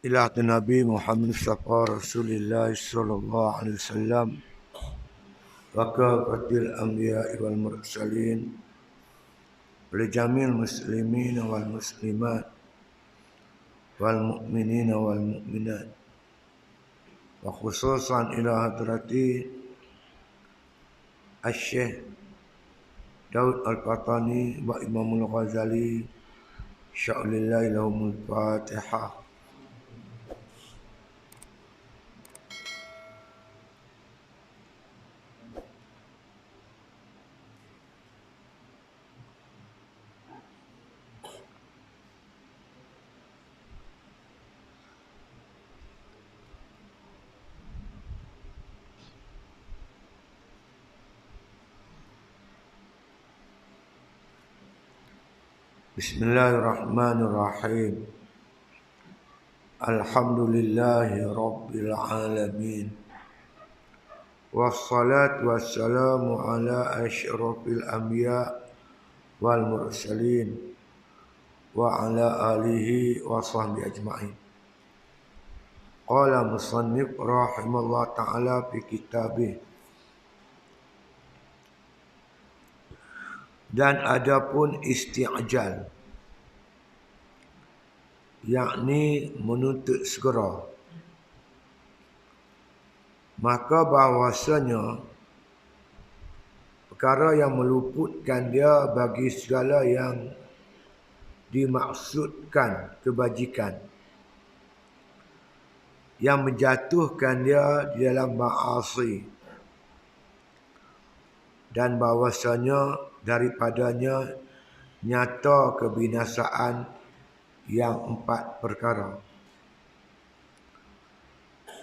إلى Nabi Muhammad Mustafa Rasulullah sallallahu alaihi wasallam wa kafatil anbiya wal mursalin li jamil muslimin wal muslimat wal mu'minin wal mu'minat wa khususan ila hadrati Asy-Syaikh Daud Al-Qatani wa Imamul Ghazali sya'lillahi lahumul Fatihah. Bismillahirrahmanirrahim. Alhamdulillahi Rabbil Alamin. Wassalatu wassalamu ala asyrafil anbiya wal mursalin wa ala alihi wa sahbihi ajma'in. Qala musannif rahimallahu ta'ala fi kitabih. Dan adapun isti'jal, yakni menuntut segera, maka bahawasanya perkara yang meluputkan dia bagi segala yang dimaksudkan kebajikan, yang menjatuhkan dia di dalam ma'asi, dan bahawasanya daripadanya nyata kebinasaan yang 4 perkara.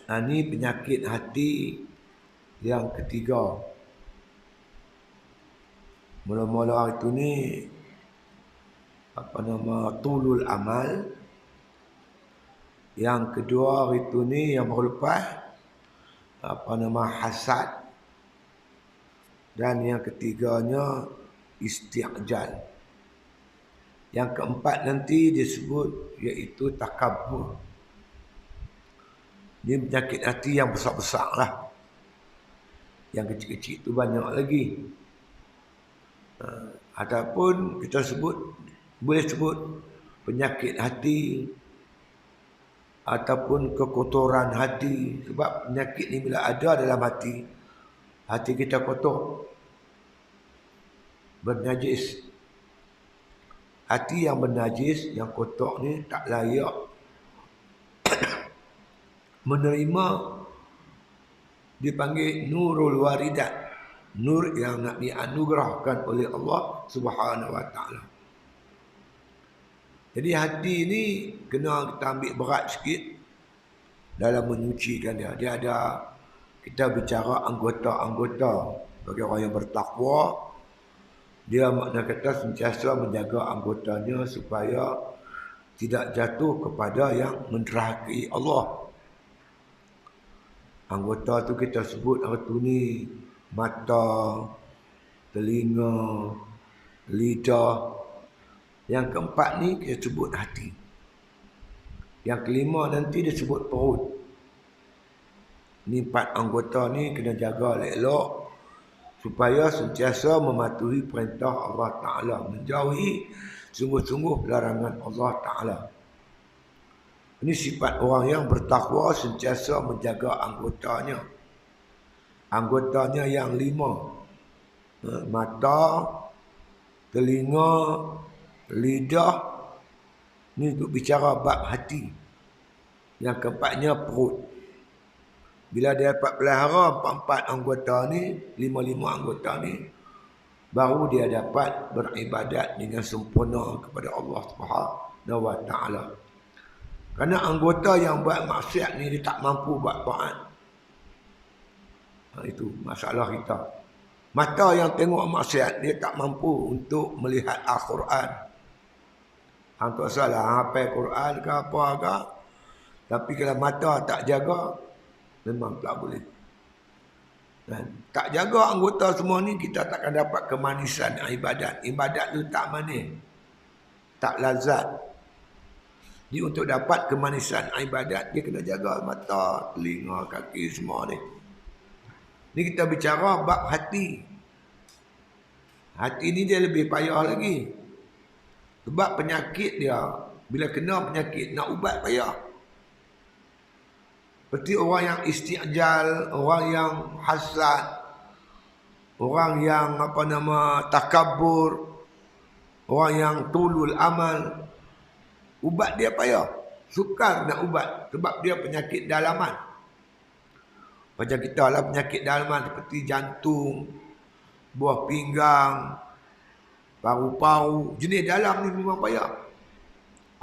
Ini penyakit hati yang ketiga. Mula-mula itu ni tulul amal. Yang kedua itu ni yang baru lepas hasad. Dan yang ketiganya isti'jal. Yang keempat nanti disebut iaitu takabbur. Ini penyakit hati yang besar-besar lah. Yang kecil-kecil itu banyak lagi. Adapun kita boleh sebut penyakit hati ataupun kekotoran hati. Sebab penyakit ni bila ada dalam hati, hati kita kotor, bernajis. Hati yang bernajis, yang kotor ni tak layak menerima, dipanggil nurul waridat, nur yang nak dianugerahkan oleh Allah Subhanahu wa taala. Jadi hati ni kena kita ambil berat sikit dalam menyucikan dia. Dia ada, kita bicara anggota-anggota bagi orang yang bertakwa. Dia makna kata sentiasa menjaga anggotanya supaya tidak jatuh kepada yang menderhaki Allah. Anggota tu kita sebut apa tu ni? Mata, telinga, lidah. Yang keempat ni kita sebut hati. Yang kelima nanti dia sebut perut. Ni 4 anggota ni kena jaga elok-elok supaya sentiasa mematuhi perintah Allah Ta'ala, menjauhi sungguh-sungguh larangan Allah Ta'ala. Ini sifat orang yang bertakwa, sentiasa menjaga anggotanya. Anggotanya yang 5. Mata, telinga, lidah. Ini untuk bicara bab hati. Yang keempatnya perut. Bila dia dapat pelihara 4 anggota ni, 5 anggota ni, baru dia dapat beribadat dengan sempurna kepada Allah Subhanahu wa taala. Kerana anggota yang buat maksiat ni dia tak mampu buat taat. Itu masalah kita. Mata yang tengok maksiat dia tak mampu untuk melihat Al-Quran. Hang tak salah hafal Quran ke apa ke, tapi kalau mata tak jaga, memang tak boleh. Dan tak jaga anggota semua ni, kita takkan dapat kemanisan ibadat. Ibadat tu tak manis, tak lazat. Dia untuk dapat kemanisan ibadat, dia kena jaga mata, telinga, kaki semua ni. Ni kita bicara bab hati. Hati ni dia lebih payah lagi. Sebab penyakit dia, bila kena penyakit, nak ubat payah. Seperti orang yang isti'jal, orang yang hasad, orang yang takabur, orang yang tulul amal. Ubat dia payah. Sukar nak ubat. Sebab dia penyakit dalaman. Macam kita lah penyakit dalaman seperti jantung, buah pinggang, paru-paru. Jenis dalam ni memang payah.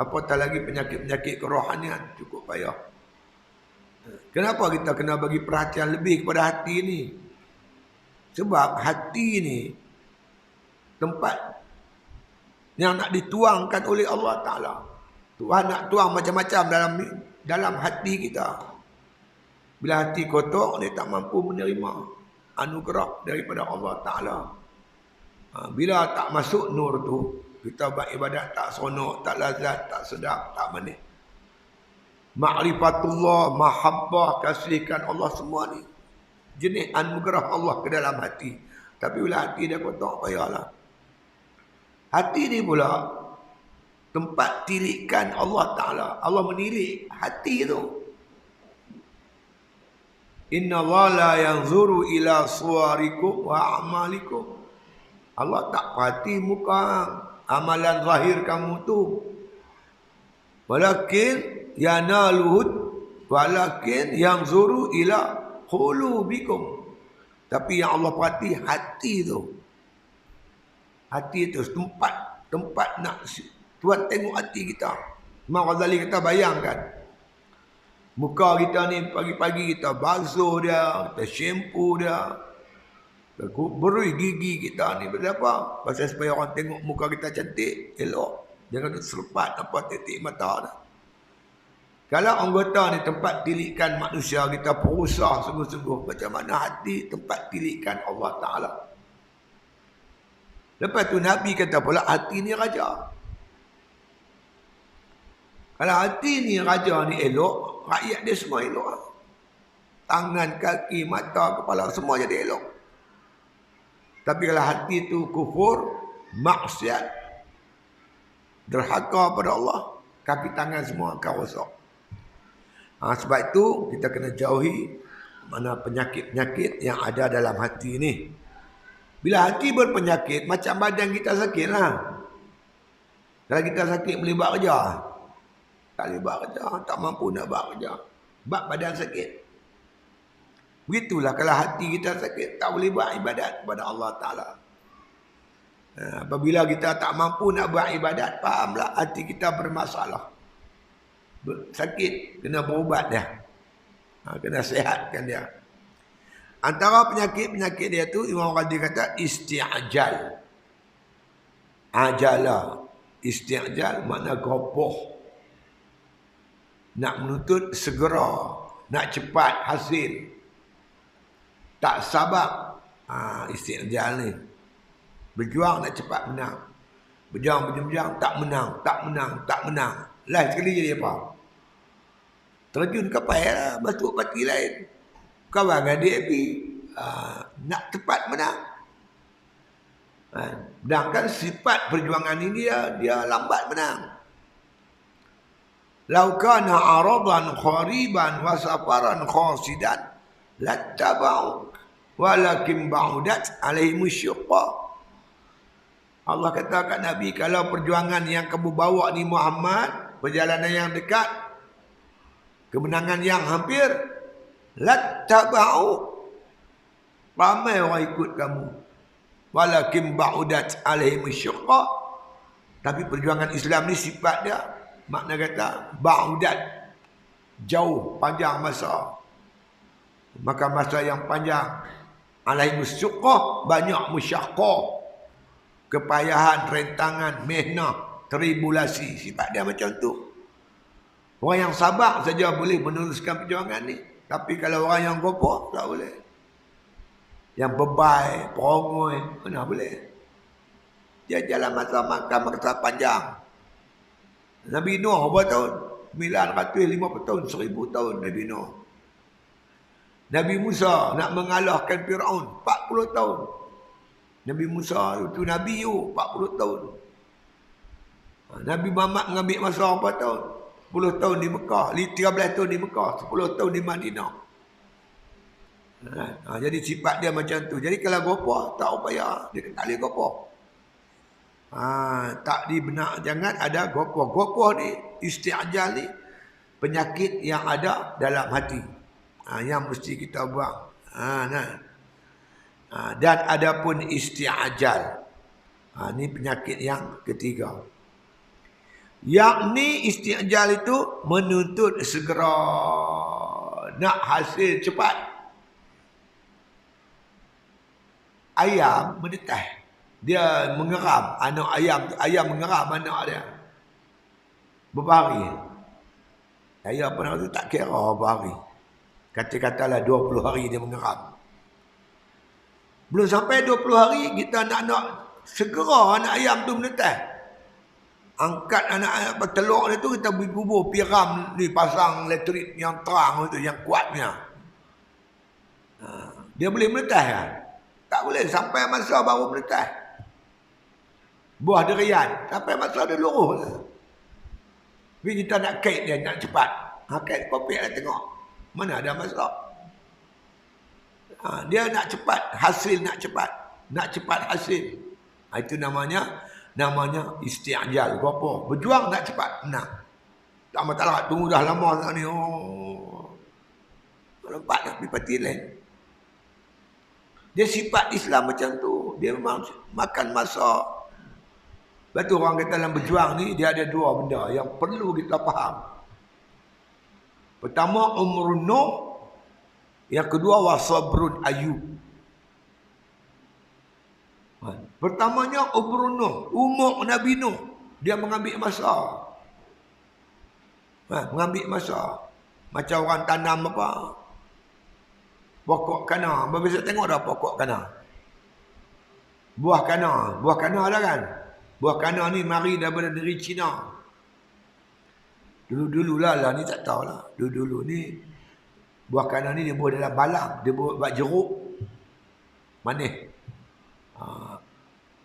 Apatah lagi penyakit-penyakit kerohanian. Cukup payah. Kenapa kita kena bagi perhatian lebih kepada hati ni? Sebab hati ni tempat yang nak dituangkan oleh Allah Ta'ala. Tuhan nak tuang macam-macam dalam hati kita. Bila hati kotor, dia tak mampu menerima anugerah daripada Allah Ta'ala. Bila tak masuk nur tu, kita buat ibadat tak seronok, tak lazat, tak sedap, tak manis. Ma'rifatullah, mahabbah, kasihkan Allah semua ni. Jenis anugerah Allah ke dalam hati. Tapi bila hati dia kotor, payahlah. Hati ni pula tempat tirikan Allah Ta'ala. Allah menirik hati tu. Inna Allah la yanzuru ila suwarikum wa amalikum. Allah tak perhati muka, amalan zahir kamu tu. Walakin yanzuru ila qulubikum. Tapi yang Allah perhati hati tu. Hati tu tempat nak Tuhan tengok hati kita. Imam Ghazali kata, bayangkan. Muka kita ni pagi-pagi kita basuh dia, kita shampoo dia. Kita berui gigi kita ni. Kenapa? Pasal supaya orang tengok muka kita cantik, elok. Jangan serpat apa titik mata dah. Kalau anggota ni tempat tilikan manusia, kita berusaha sungguh-sungguh. Macam mana hati tempat tilikan Allah Ta'ala. Lepas tu Nabi kata pula, hati ni raja. Kalau hati ni raja ni elok, rakyat dia semua elok. Tangan, kaki, mata, kepala semua jadi elok. Tapi kalau hati tu kufur, maksiat, derhaka pada Allah, kaki tangan semua akan rosak. Sebab itu kita kena jauhi mana penyakit-penyakit yang ada dalam hati ni. Bila hati berpenyakit, macam badan kita sakit lah. Kalau kita sakit boleh buat kerja, tak boleh buat kerja, tak mampu nak buat kerja. Sebab badan sakit. Begitulah kalau hati kita sakit, tak boleh buat ibadat kepada Allah Ta'ala. Apabila kita tak mampu nak buat ibadat, fahamlah hati kita bermasalah. Sakit, kena berubat dia. Kena sihatkan dia. Antara penyakit-penyakit dia tu, Imam Ghazali kata isti'jal. Ajala. Isti'jal makna gopoh. Nak menuntut segera, nak cepat hasil, tak sabar. Isti'jal ni berjuang nak cepat menang, berjuang tak menang. Last sekali jadi apa? Terjun kapal lah, masuk parti lain. Kawan dengan dia nak cepat menang. Sedangkan sifat perjuangan ini dia lambat menang. Lau kana aradan khariban wa safaran khasidan lattaba'u walakin ba'udat alaihim syuqqa. Allah kata kat Nabi, kalau perjuangan yang kamu bawa ni Muhammad, perjalanan yang dekat, kemenangan yang hampir, lattaba'u, ramai orang ikut kamu. Walakin ba'udat alaihim syuqqa. Tapi perjuangan Islam ni sifat dia, makna kata ba'udat, jauh, panjang masa. Maka masa yang panjang, alaihim syuqqa, banyak musyaqqah, kepayahan, rentangan, mihnah, tribulasi. Sifat dia macam tu. Orang yang sabar saja boleh meneruskan perjuangan ni. Tapi kalau orang yang gopoh, tak boleh. Yang bebai, perongoi, mana boleh. Dia jalan masa makan masa panjang. Nabi Nuh berapa tahun? 950 tahun, 1000 tahun Nabi Nuh. Nabi Musa nak mengalahkan Firaun 40 tahun. Nabi Musa itu Nabi 40 tahun. Nabi Muhammad mengambil masa berapa tahun? 10 tahun di Mekah, 13 tahun di Mekah, 10 tahun di Madinah. Jadi sifat dia macam tu. Jadi kalau gopoh tak upaya, dia tak boleh gopoh. Tak dibenak, jangan ada gopoh. Gopoh ni isti'jal ni penyakit yang ada dalam hati. Yang mesti kita buang. Dan adapun isti'jal. Ni penyakit yang ketiga. Yakni isti'jal itu menuntut segera, nak hasil cepat. Ayam menetas, dia mengeram anak ayam tu, ayam mengeram anak dia beberapa hari. Saya pernah tu tak kira berapa hari, kata-katalah 20 hari dia mengeram. Belum sampai 20 hari kita nak segera anak ayam tu menetas. Angkat anak telur dia tu, kita beri kubur, piram ni, pasang elektrik yang terang tu, yang kuatnya. Dia boleh menetas kan? Tak boleh, sampai masa baru menetas. Buah durian, sampai masa dia luruh. Tapi kita nak kait dia, nak cepat. Kait kopi lah tengok. Mana ada masalah. Dia nak cepat, hasil nak cepat. Nak cepat hasil. Itu namanya isti'jal. Apa? Berjuang nak cepat, menang. Tak masalah, tunggu dah lama ni. Lompat nak pergi parti lain. Dia sifat Islam macam tu. Dia memang makan masa. Lepas tu orang kata dalam berjuang ni, dia ada dua benda yang perlu kita faham. Pertama, umrun Nuh. Yang kedua, wasabrun Ayub. Pertamanya, umrun Nuh. Umur Nabi Nuh. Dia mengambil masa. Mengambil masa. Macam orang tanam apa? Pokok kana. Biasa tengok dah pokok kana. Buah kana. Buah kana ada kan? Buah kana ni mari daripada negeri Cina. Dulu-dulu lah ni tak tahulah. Dulu-dulu ni buah kana ni dia buat dalam balang. Dia buat jeruk. Manis.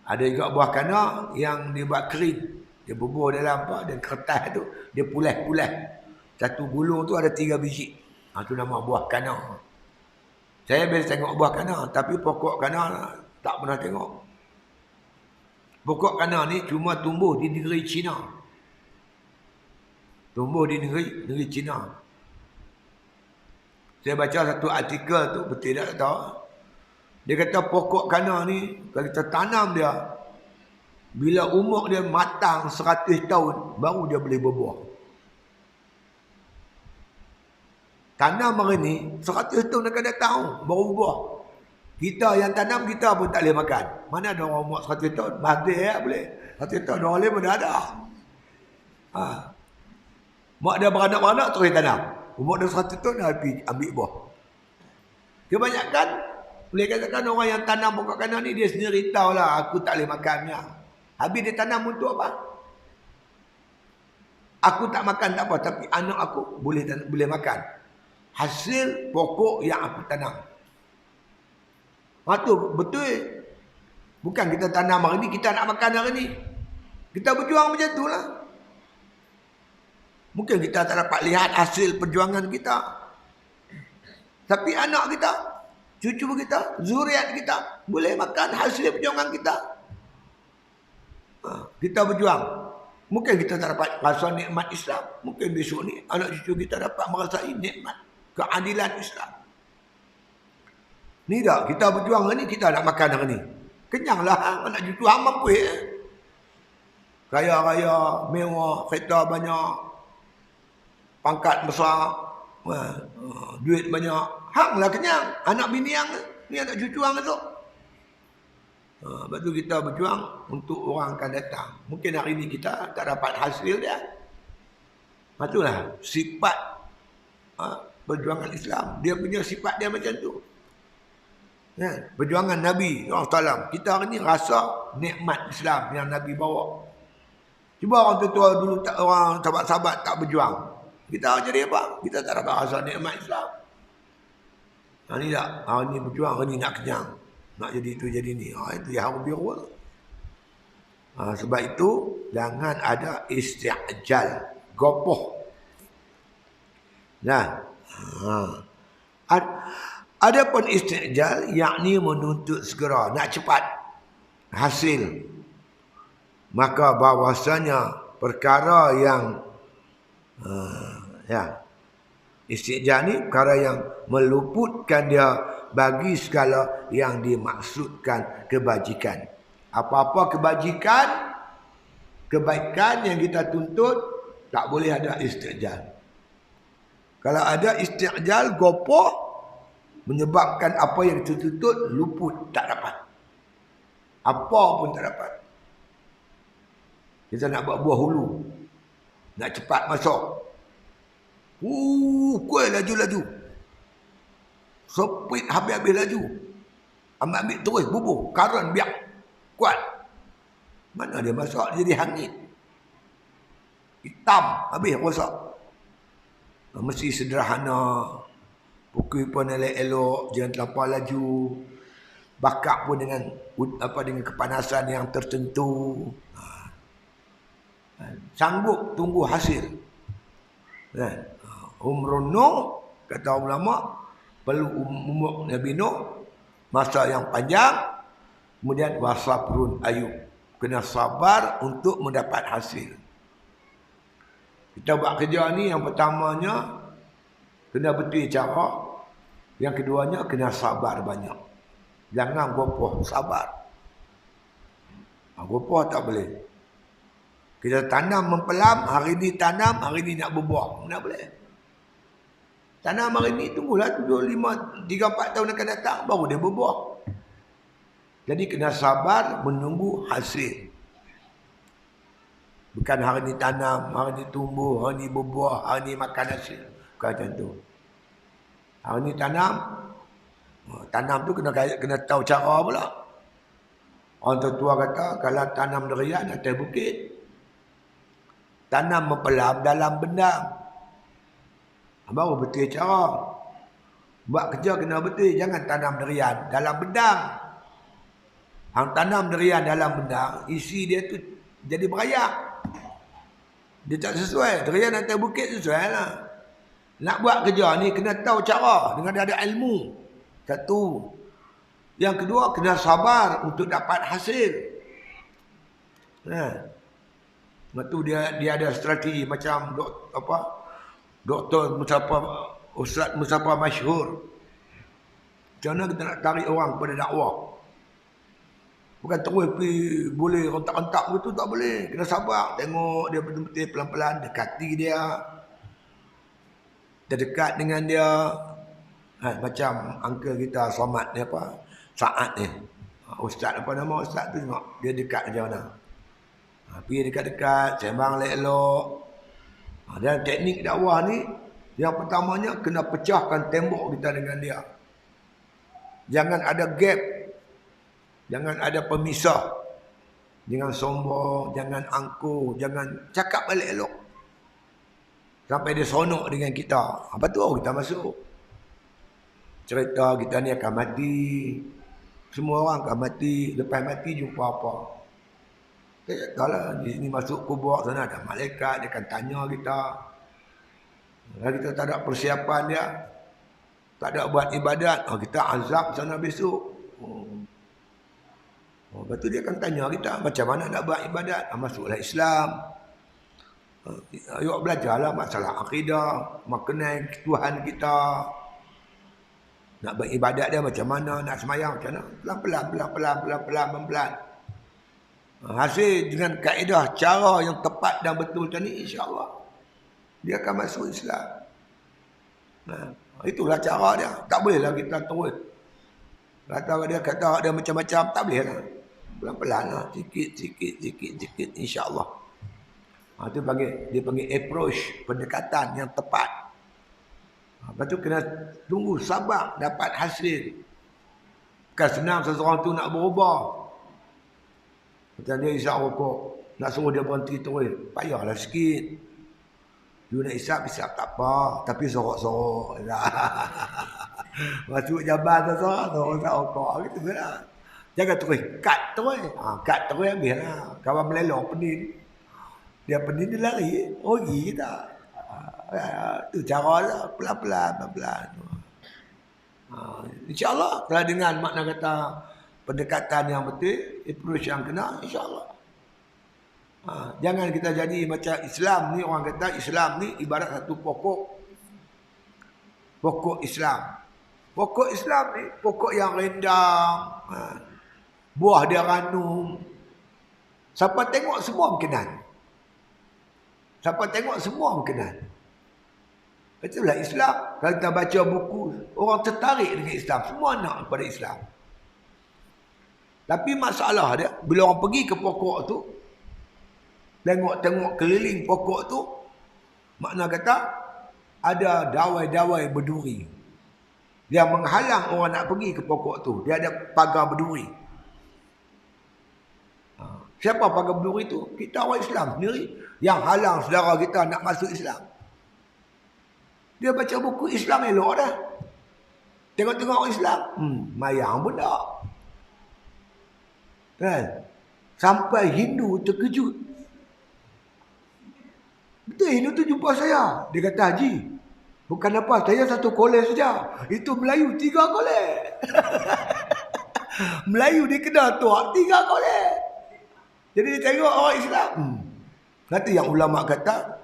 Ada juga buah kana yang dia buat kering. Dia bubuh dalam apa? Dan kertas tu. Dia pulas-pulas. Satu gulung tu ada 3 biji. Itu nama buah kana. Saya biasa tengok buah kana, tapi pokok kana tak pernah tengok. Pokok kana ni cuma tumbuh di negeri Cina. Tumbuh di negeri Cina. Saya baca satu artikel tu, betul tak tahu. Dia kata pokok kana ni, kalau kita tanam dia, bila umur dia matang 100 tahun, baru dia boleh berbuah. Tanam hari ni, 100 tahun akan datang, baru buah. Kita yang tanam, kita pun tak boleh makan. Mana ada orang umur 100 tahun? Bahagia ya, boleh. 100 tahun, orang lain pun dah ada. Mak dia beranak-beranak, terus tanam. Umur dia 100 tahun, dah ambil buah. Kebanyakan, boleh katakan orang yang tanam pokok kana ni, dia sendiri tahulah, aku tak boleh makannya. Habis dia tanam untuk apa? Aku tak makan tak apa, tapi anak aku boleh makan. Hasil pokok yang aku tanam. Tu betul. Bukan kita tanam hari ni, kita nak makan hari ni. Kita berjuang macam tu lah. Mungkin kita tak dapat lihat hasil perjuangan kita. Tapi anak kita, cucu kita, zuriat kita boleh makan hasil perjuangan kita. Kita berjuang. Mungkin kita tak dapat rasa nikmat Islam. Mungkin besok ni anak cucu kita dapat merasai nikmat keadilan Islam. Ni dah, kita berjuang hari ni, kita nak makan hari ni. Kenyanglah anak cucu hang mampu. Raya-raya, mewah, kereta banyak, pangkat besar, duit banyak. Hanglah kenyang. Anak bini hang ni anak cucu hang tu. Lepas tu kita berjuang untuk orang akan datang. Mungkin hari ni kita tak dapat hasil dia. Itulah sifat perjuangan Islam. Dia punya sifat dia macam tu. Perjuangan Nabi SAW. Kita hari ni rasa nikmat Islam yang Nabi bawa. Cuba orang tua dulu, orang sahabat-sahabat tak berjuang. Kita jadi apa? Kita tak dapat rasa nikmat Islam. Hari ni tak, hari ni berjuang, hari ni nak kenyang. Nak jadi itu, jadi ni. Itu yang harus biru. Sebab itu, jangan ada isti'jal. Gopoh. Nah, ada pun isti'jal, yakni menuntut segera, nak cepat hasil. Maka bahwasanya perkara yang isti'jal ni perkara yang meluputkan dia bagi segala yang dimaksudkan kebajikan. Apa-apa kebajikan, kebaikan yang kita tuntut, tak boleh ada isti'jal. Kalau ada isti'jal, gopoh, menyebabkan apa yang dituntut luput, tak dapat. Apa pun tak dapat. Kita nak buat buah hulu, nak cepat masuk. Kuih laju-laju. Sopit habis-habis laju. Ambil terus, bubuh. Karan biak. Kuat. Mana dia masak? Dia jadi hangit. Hitam. Habis rosak. Mesti sederhana. Pukul pun elok-elok. Jangan terlampau laju. Bakar pun dengan kepanasan yang tertentu. Sanggup tunggu hasil. Umrun Nuh, kata ulama, perlu umur Nabi Nuh, masa yang panjang. Kemudian wasabrun Ayub, kena sabar untuk mendapat hasil. Kita buat kerja ni, yang pertamanya kena betul cara, yang keduanya kena sabar banyak. Jangan gopoh, sabar. Gopoh tak boleh. Kita tanam mempelam, hari ni tanam, hari ni nak berbuah. Tak boleh. Tanam hari ni, tunggulah 3-4 tahun akan datang, baru dia berbuah. Jadi kena sabar menunggu hasil. Bukan hari ni tanam, hari ni tumbuh, hari ni berbuah, hari ni makan hasil. Bukan macam tu. Hari ni tanam, tanam tu kena tahu cara pula. Orang tua kata, kalau tanam durian atas bukit, tanam mempelam dalam bendang. Baru betul cara. Buat kerja kena betul. Jangan tanam durian dalam bendang. Hang tanam durian dalam bendang, isi dia tu jadi berayak. Dia tak sesuai. Durian atas bukit sesuai lah. Nak buat kerja ni kena tahu cara. Dengan ada ilmu. Satu. Yang kedua, kena sabar untuk dapat hasil. Lepas tu dia ada strategi macam Doktor Ustaz Mustafa masyhur. Macam mana kita nak tarik orang kepada dakwah? Bukan terus pergi boleh rentak-rentak begitu, tak boleh. Kena sabar, tengok dia betul-betul pelan-pelan, dekati dia. Terdekat dengan dia. Macam uncle kita Somad ni apa? Saat ni. Ustaz apa nama ustaz tu, tengok dia dekat macam mana. Pergi dekat-dekat, sembang elok-elok. Dan teknik dakwah ni, yang pertamanya kena pecahkan tembok kita dengan dia. Jangan ada gap. Jangan ada pemisah. Jangan sombong, jangan angkuh, jangan cakap balik elok. Sampai dia sonok dengan kita. Apa tu kita masuk. Cerita kita ni akan mati. Semua orang akan mati. Lepas mati jumpa apa. Kalau di sini masuk kubur sana ada malaikat, dia akan tanya kita. Kalau kita tak ada persiapan dia, tak ada buat ibadat, kita azab sana besok. Lepas tu dia akan tanya kita, macam mana nak buat ibadat? Masuklah Islam. Ayuk belajarlah masalah akidah, mengenai Tuhan kita. Nak beribadat dia macam mana, nak semayang macam mana. Pelan-pelan. Hasil dengan kaedah cara yang tepat dan betul macam ni, insya-Allah dia akan masuk Islam. Itulah cara dia. Tak bolehlah kita terus dia kata dia macam-macam, tak boleh lah. Pelan-pelan lah, sikit, insya-Allah. Itu dia panggil approach, pendekatan yang tepat. Lepas tu kena tunggu, sabar dapat hasil. Bukan senang seseorang tu nak berubah. Macam dia isap rokok, nak suruh dia berhenti terus, payahlah sikit. You nak isap tak apa. Tapi sorok-sorok. Masuk jabatan sorok tak okok. Gitu lah. Jangan terus cut terus. Cut terus habis lah. Kawan melelong pening. Dia pening dia lari. Pergi kita. Itu cara lah. Pelan-pelan. InsyaAllah. Kalau dengan makna kata pendekatan yang betul. Approach yang kena. InsyaAllah. Jangan kita jadi macam Islam ni. Orang kata Islam ni ibarat satu pokok Islam. Pokok Islam ni pokok yang rendang. Buah dia ranum. Siapa tengok semua berkenan. Itulah Islam. Kalau kita baca buku, orang tertarik dengan Islam. Semua nak kepada Islam. Tapi masalah dia, bila orang pergi ke pokok tu, tengok keliling pokok tu, makna kata, ada dawai-dawai berduri. Dia menghalang orang nak pergi ke pokok tu. Dia ada pagar berduri. Siapa pagar berduri tu? Kita orang Islam sendiri. Yang halang saudara kita nak masuk Islam. Dia baca buku Islam elok dah. Tengok-tengok orang Islam. Mayang pun tak. Kan? Sampai Hindu terkejut. Betul Hindu tu jumpa saya. Dia kata, Haji, bukan apa, saya satu kolej saja. Itu Melayu 3 kolej. Melayu dia kena tuak 3 kolej. Jadi dia tengok orang Islam. Nanti yang ulama kata,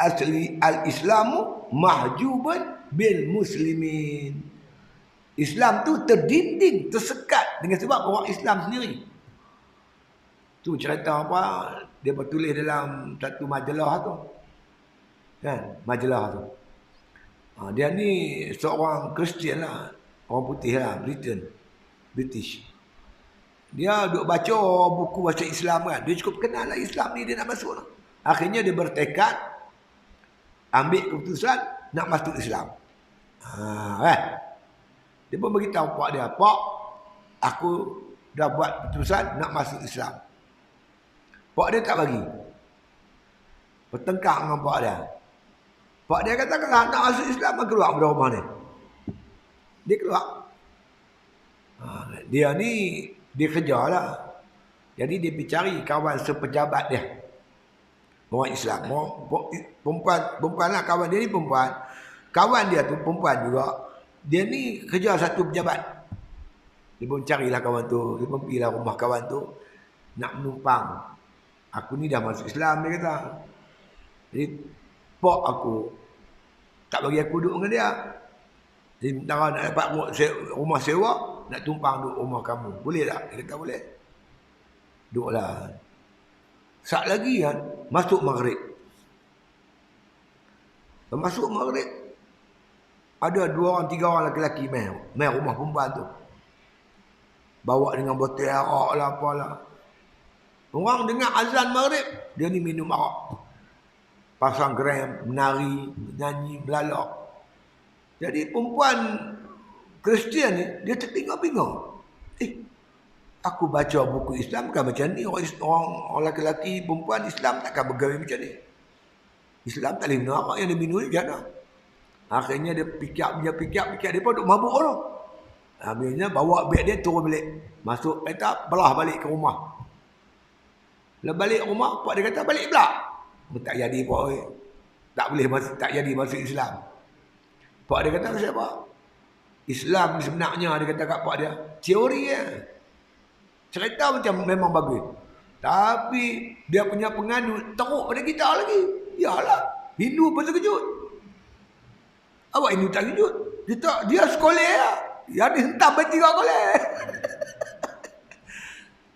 asli al-Islamu mahjuban bil muslimin. Islam tu terdinding, tersekat dengan sebab orang Islam sendiri. Tu cerita apa? Dia bertulis dalam satu majalah tu. Kan? Majalah tu. Dia ni seorang Kristian lah. Orang putih lah. British. Dia duk baca buku bahasa Islam kan. Dia cukup kenal lah Islam ni dia nak masuk lah. Akhirnya dia bertekad ambil keputusan nak masuk Islam. Dia pun beritahu pak dia, Pak, aku dah buat keputusan nak masuk Islam. Pak dia tak bagi. Bertengkar dengan pak dia. Pak dia kata kalau nak masuk Islam, keluar dari rumah ni. Dia keluar. Dia ni, dia kerja lah. Jadi dia pergi cari kawan sepejabat dia. Orang Islam. Perempuan lah kawan dia ni perempuan. Kawan dia tu perempuan juga. Dia ni kerja satu pejabat. Dia pun carilah kawan tu. Dia pun pergilah rumah kawan tu. Nak menumpang. Aku ni dah masuk Islam, dia kata. Jadi, pak aku tak bagi aku duduk dengan dia. Jadi, nak dapat rumah sewa, nak tumpang duduk rumah kamu. Boleh tak? Dia kata boleh. Duduklah. Sat lagi kan, masuk maghrib. Masuk maghrib, ada 2 orang 3 orang lelaki main rumah perempuan tu. Bawa dengan botol arak lah apalah. Orang dengar azan maghrib, dia ni minum arak. Pasang gram, menari, menyanyi, melalak. Jadi perempuan Kristian ni, dia terpinga-pinga. Aku baca buku Islam kan macam ni. Orang lelaki, perempuan Islam takkan bergaul macam ni. Islam tak boleh minum arak, yang dia minum ni macam mana? Akhirnya dia pikir, dia pun duk mabuk orang. Akhirnya bawa beg dia turun balik. Masuk kereta, belah balik ke rumah. Lepas balik rumah, pak dia kata balik pula. Tak jadi pak. Tak boleh masuk, tak jadi masuk Islam. Pak dia kata siapa? Islam sebenarnya, dia kata kat pak dia, teori ya. Cerita macam memang bagus. Tapi dia punya penganut teruk pada kita lagi. Yalah, Hindu pun terkejut. Awak Hindu tak kejut? Dia sekolah lah. Yang dia hentam berhenti kat sekolah.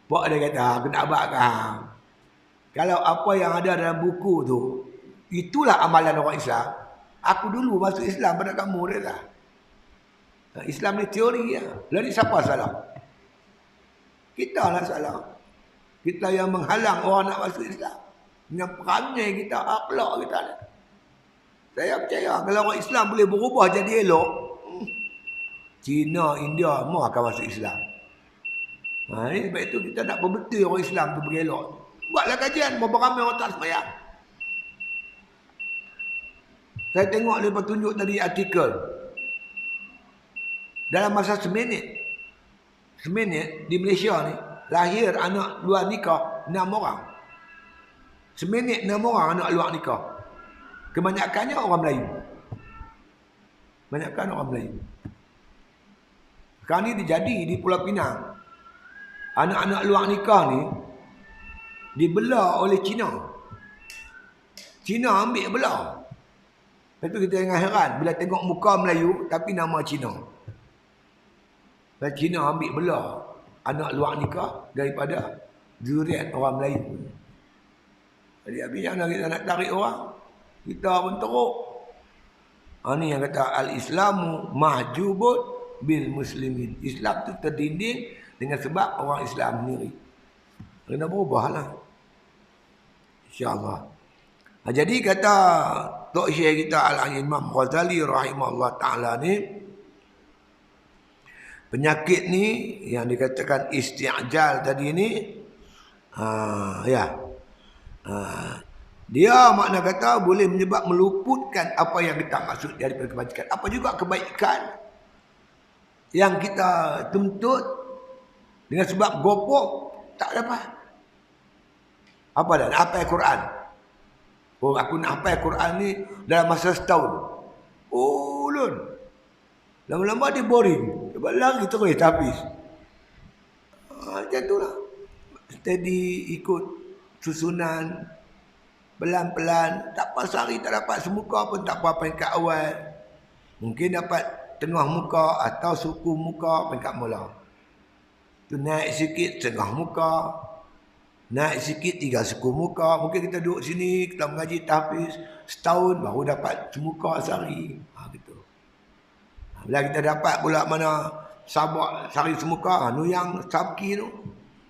Pak dia kata, aku nak abad kau. Kalau apa yang ada dalam buku tu, itulah amalan orang Islam. Aku dulu masuk Islam pada kamu dia lah. Islam ni teori ya. Lalu siapa salah? Kita lah salah. Kita yang menghalang orang nak masuk Islam. Dengan perangai kita, akhlak kita. Saya percaya kalau orang Islam boleh berubah jadi elok, Cina, India semua akan masuk Islam. Ini sebab itu kita nak berbetul orang Islam tu berelok. Buatlah kajian berapa ramai orang tak sembahyang. Saya tengok lepas tunjuk tadi artikel. Dalam masa seminit di Malaysia ni, lahir anak luar nikah 6 orang. Seminit 6 orang anak luar nikah. Kebanyakannya orang Melayu. Kebanyakan orang Melayu. Sekarang ni terjadi di Pulau Pinang. Anak-anak luar nikah ni dibelah oleh Cina. Cina ambil belah. Lepas tu kita jangan heran bila tengok muka Melayu tapi nama Cina. Dan Cina ambil belah anak luar nikah daripada zuriat orang Melayu. Jadi habis jangan kita nak tarik orang. Kita pun teruk. Ini yang kata al-Islamu mahjubun bil muslimin. Islam tu terdinding dengan sebab orang Islam sendiri. Kena berubahlah. InsyaAllah. Jadi kata Tok Syekh kita Al-Imam Ghazali rahimahullah ta'ala ni, penyakit ni yang dikatakan isti'jal tadi ni, dia makna kata boleh menyebab meluputkan apa yang kita maksud daripada kebajikan. Apa juga kebaikan yang kita tuntut dengan sebab gopok tak dapat. Apa dah? Apa Al-Quran? Oh, aku nak hafal Quran ni dalam masa setahun. Oh, lun. Lama-lama dia boring. Dia lari terus habis. Macam tu lah. Steady ikut susunan. Pelan-pelan. Tak apa sehari tak dapat semuka pun tak apa peringkat awal. Mungkin dapat tengah muka atau suku muka peringkat mula. Tu naik sikit tengah muka. Naik sikit 3 suku muka. Mungkin kita duduk sini, kita mengaji tahfiz setahun baru dapat semuka sehari. Gitu. Bila kita dapat pula mana sabak sehari semuka, yang sabki tu,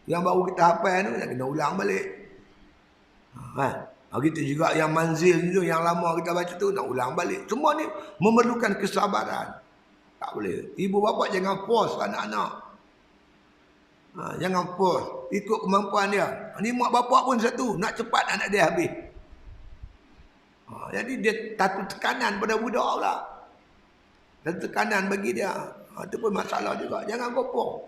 yang baru kita hafal tu, nak kena ulang balik. Gitu juga yang manzil tu, yang lama kita baca tu, nak ulang balik. Semua ni memerlukan kesabaran. Tak boleh. Ibu bapa jangan force anak-anak. Jangan force. Ikut kemampuan dia. Ni mak bapak pun satu. Nak cepat anak dia habis. Jadi dia satu tekanan pada budak pula. Satu tekanan bagi dia. Itu pun masalah juga. Jangan kopong.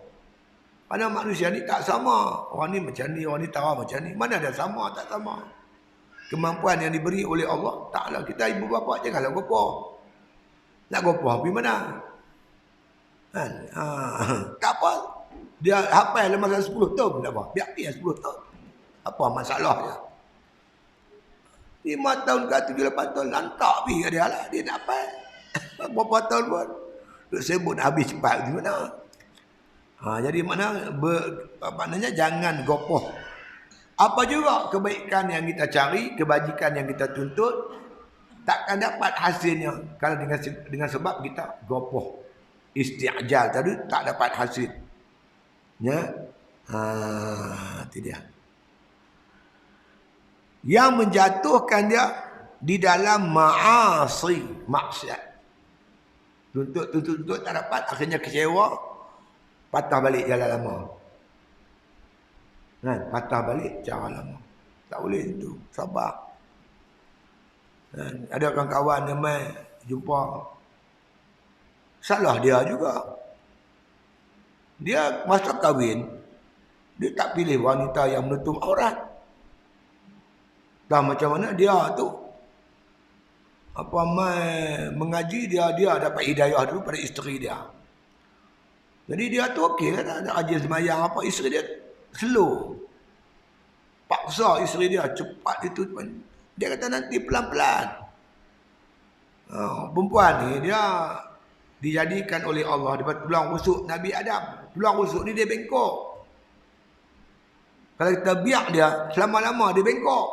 Kerana manusia ni tak sama. Orang ni macam ni. Orang ni tahu macam ni. Mana ada sama? Tak sama. Kemampuan yang diberi oleh Allah. Taklah kita ibu bapa janganlah kopong. Nak kopong pergi mana? Tak apa. Dia hafal dalam masa 10 tahun tak apa. Biar dia 10 tahun. Apa masalahnya? 5 tahun ke 7-8 tahun lantak pergi ke dia lah. Dia nak hafal. Berapa tahun pun. Duk sebut habis cepat di mana. Jadi maknanya jangan gopoh. Apa juga kebaikan yang kita cari, kebajikan yang kita tuntut, takkan dapat hasilnya kalau dengan sebab kita gopoh. Isti'jal tadi tak dapat hasil. Ya, itu dia. Yang menjatuhkan dia di dalam ma'asi, maksiat. Tuntut tak dapat, akhirnya kecewa, patah balik jalan lama. Patah balik cara lama. Tak boleh itu, sabar. Ada kawan-kawan yang mai jumpa, salah dia juga. Dia masa kahwin, dia tak pilih wanita yang menutup aurat. Dah macam mana dia tu mengaji, dia dapat hidayah dulu pada isteri dia. Jadi dia tu okey kan, ada rajin sembahyang apa, isteri dia slow. Paksa isteri dia cepat itu. Dia kata nanti pelan-pelan. Perempuan ni dia dijadikan oleh Allah daripada tulang rusuk Nabi Adam. Tulang rusuk ni dia bengkok. Kalau kita biak dia, selama-lama dia bengkok.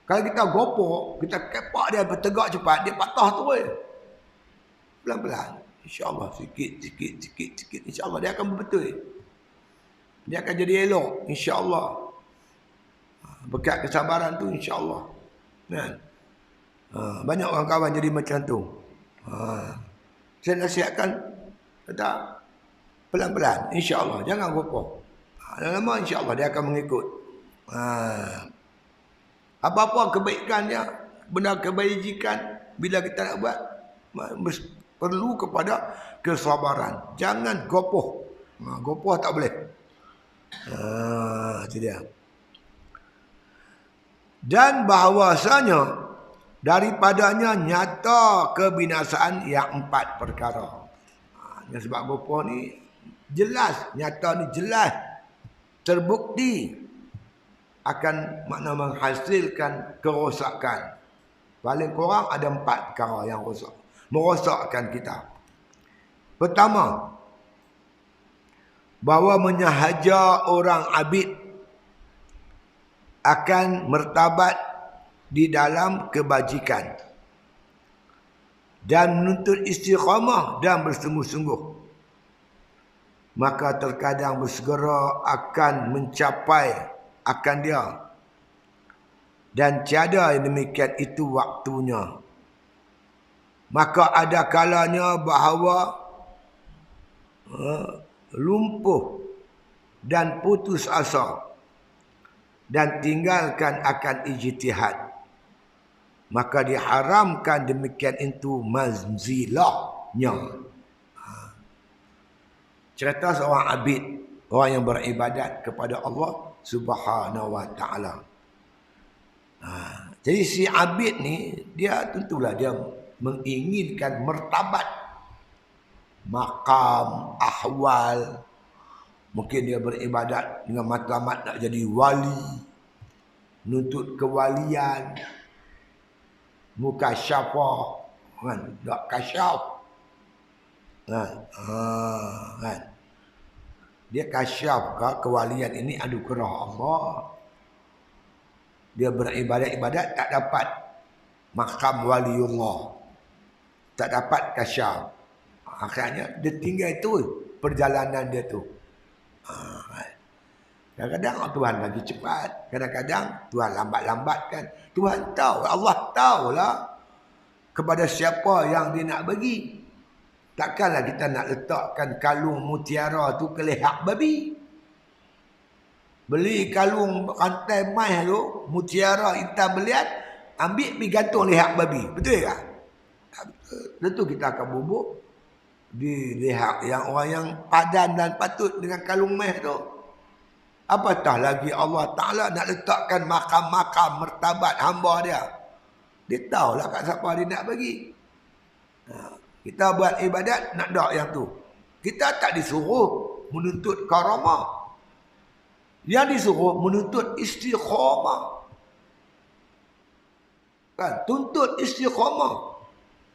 Kalau kita gopok, kita kepak dia bertegak cepat, dia patah terus. Pelan-pelan. InsyaAllah, sikit. InsyaAllah dia akan berbetul. Dia akan jadi elok. InsyaAllah. Berkat kesabaran tu, insyaAllah. Banyak orang kawan jadi macam tu. Saya nasihatkan, kata pelan-pelan, insya-Allah, jangan gopoh. Lama-lama insya-Allah dia akan mengikut. Apa-apa kebaikan dia benda kebajikan, bila kita nak buat, perlu kepada kesabaran. Jangan gopoh. Gopoh tak boleh. Itu dia. Dan bahawasanya daripadanya nyata kebinasaan yang 4 perkara. Sebab gopoh ni jelas, nyata ni jelas, terbukti akan makna menghasilkan kerosakan. Paling kurang ada 4 perkara yang rosak, merosakkan kita. Pertama, bahawa menyahaja orang abid akan martabat di dalam kebajikan dan menuntut istiqamah dan bersungguh-sungguh, maka terkadang bersegera akan mencapai akan dia, dan tiada yang demikian itu waktunya. Maka ada kalanya bahawa lumpuh dan putus asa dan tinggalkan akan ijtihad, maka diharamkan demikian itu manzilahnya. Cerita seorang abid, orang yang beribadat kepada Allah Subhanahu wa taala. Jadi si abid ni, dia tentulah dia menginginkan martabat, makam, ahwal. Mungkin dia beribadat dengan matlamat nak jadi wali, nuntut kewalian, mukasyafah, kan, tak kasyaf. Kan. Dia kasyaf ke kewalian ini anugerah Allah. Dia beribadat-ibadat tak dapat makam waliullah, tak dapat kasyaf. Akhirnya dia tinggal itu perjalanan dia tu. Kadang-kadang Tuhan lagi cepat, kadang-kadang Tuhan lambat-lambatkan. Tuhan tahu, Allah tahulah kepada siapa yang dia nak bagi. Takkanlah kita nak letakkan kalung mutiara tu ke leher babi. Beli kalung rantai mai tu, mutiara hitam belian, ambil pergi gantung leher babi. Betul tak? Tentu kita akan bubuk di leher yang orang yang padan dan patut dengan kalung mai tu. Apatah lagi Allah Ta'ala nak letakkan makam-makam martabat hamba dia. Dia tahulah kat siapa dia nak bagi. Kita buat ibadat nak dak yang tu. Kita tak disuruh menuntut karamah. Yang disuruh menuntut istiqamah. Kan? Tuntut istiqamah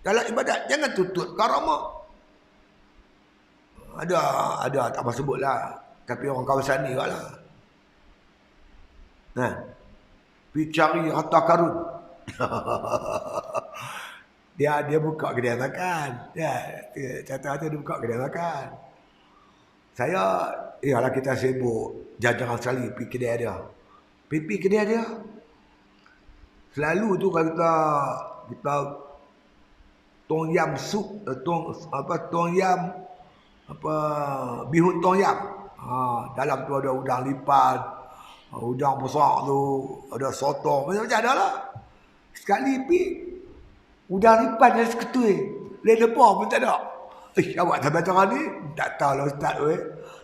dalam ibadat. Jangan tuntut karamah. Ada tak apa sebutlah. Tapi orang kawasan ni juga lah. Pergi cari harta karun. dia buka kedai makan. Kata-kata dia buka kedai makan. Saya, ialah kita sibuk jarang sekali pergi kedai dia. Pergi kedai dia. Selalu tu kalau kita tom yam sup, bihun tom yam. Dalam tu ada udang lipat, udang besar tu, ada soto, macam-macam ada lah. Sekali pergi, udang lipat dan seketui. Lain lepas pun tak ada. Awak sampai tangan ni? Tak tahu lah Ustaz.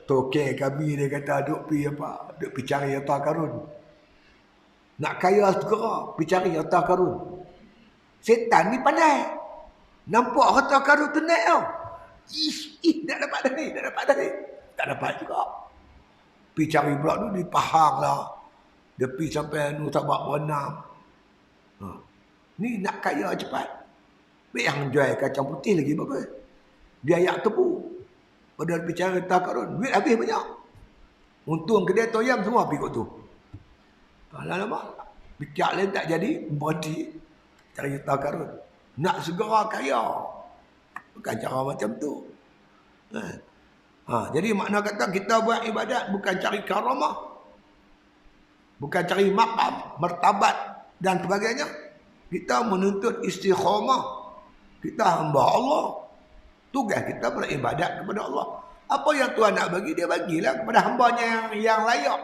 Tokek kami dia kata duk pergi cari harta karun. Nak kaya segera, pergi cari harta karun. Setan ni pandai. Nampak harta karun tu naik tau. Tak dapat dah ni. Tak dapat juga. Pergi cari pula tu di Pahang lah. Dia pergi sampai Nusa Bak-Wanam. Ni nak kaya cepat. Baik yang jual kacang putih lagi bagus. Dia ayak tepu. Padahal bicara harta karun, duit habis banyak. Untung kedai toyam semua pergi kat tu. Lama-lama, bicara lain tak jadi, berhenti cari harta karun. Nak segera kaya. Bukan cara macam tu. Jadi makna kata kita buat ibadat bukan cari karamah. Bukan cari makam, martabat dan sebagainya. Kita menuntut istiqamah. Kita hamba Allah. Tugas kita beribadat kepada Allah. Apa yang Tuhan nak bagi, dia bagilah kepada hambanya yang layak.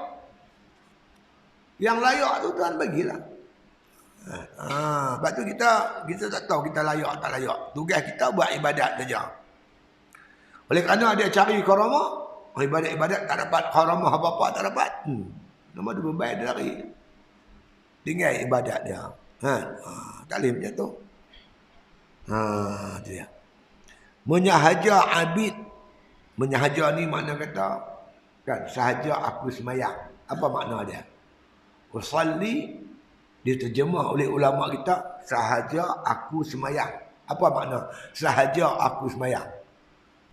Yang layak tu Tuhan bagilah. Sebab tu kita tak tahu kita layak tak layak. Tugas kita buat ibadat saja. Oleh kerana dia cari karamah, ibadat-ibadat tak dapat, karamah apa-apa tak dapat. Nama dia berbaik dia lari. Tinggal ibadat dia. Tak boleh macam tu. Dia. Menyahaja abid. Menyahaja ni makna kata, kan, sahaja aku semayang. Apa makna dia? Usalli diterjemah oleh ulama kita, sahaja aku semayang. Apa makna? Sahaja aku semayang.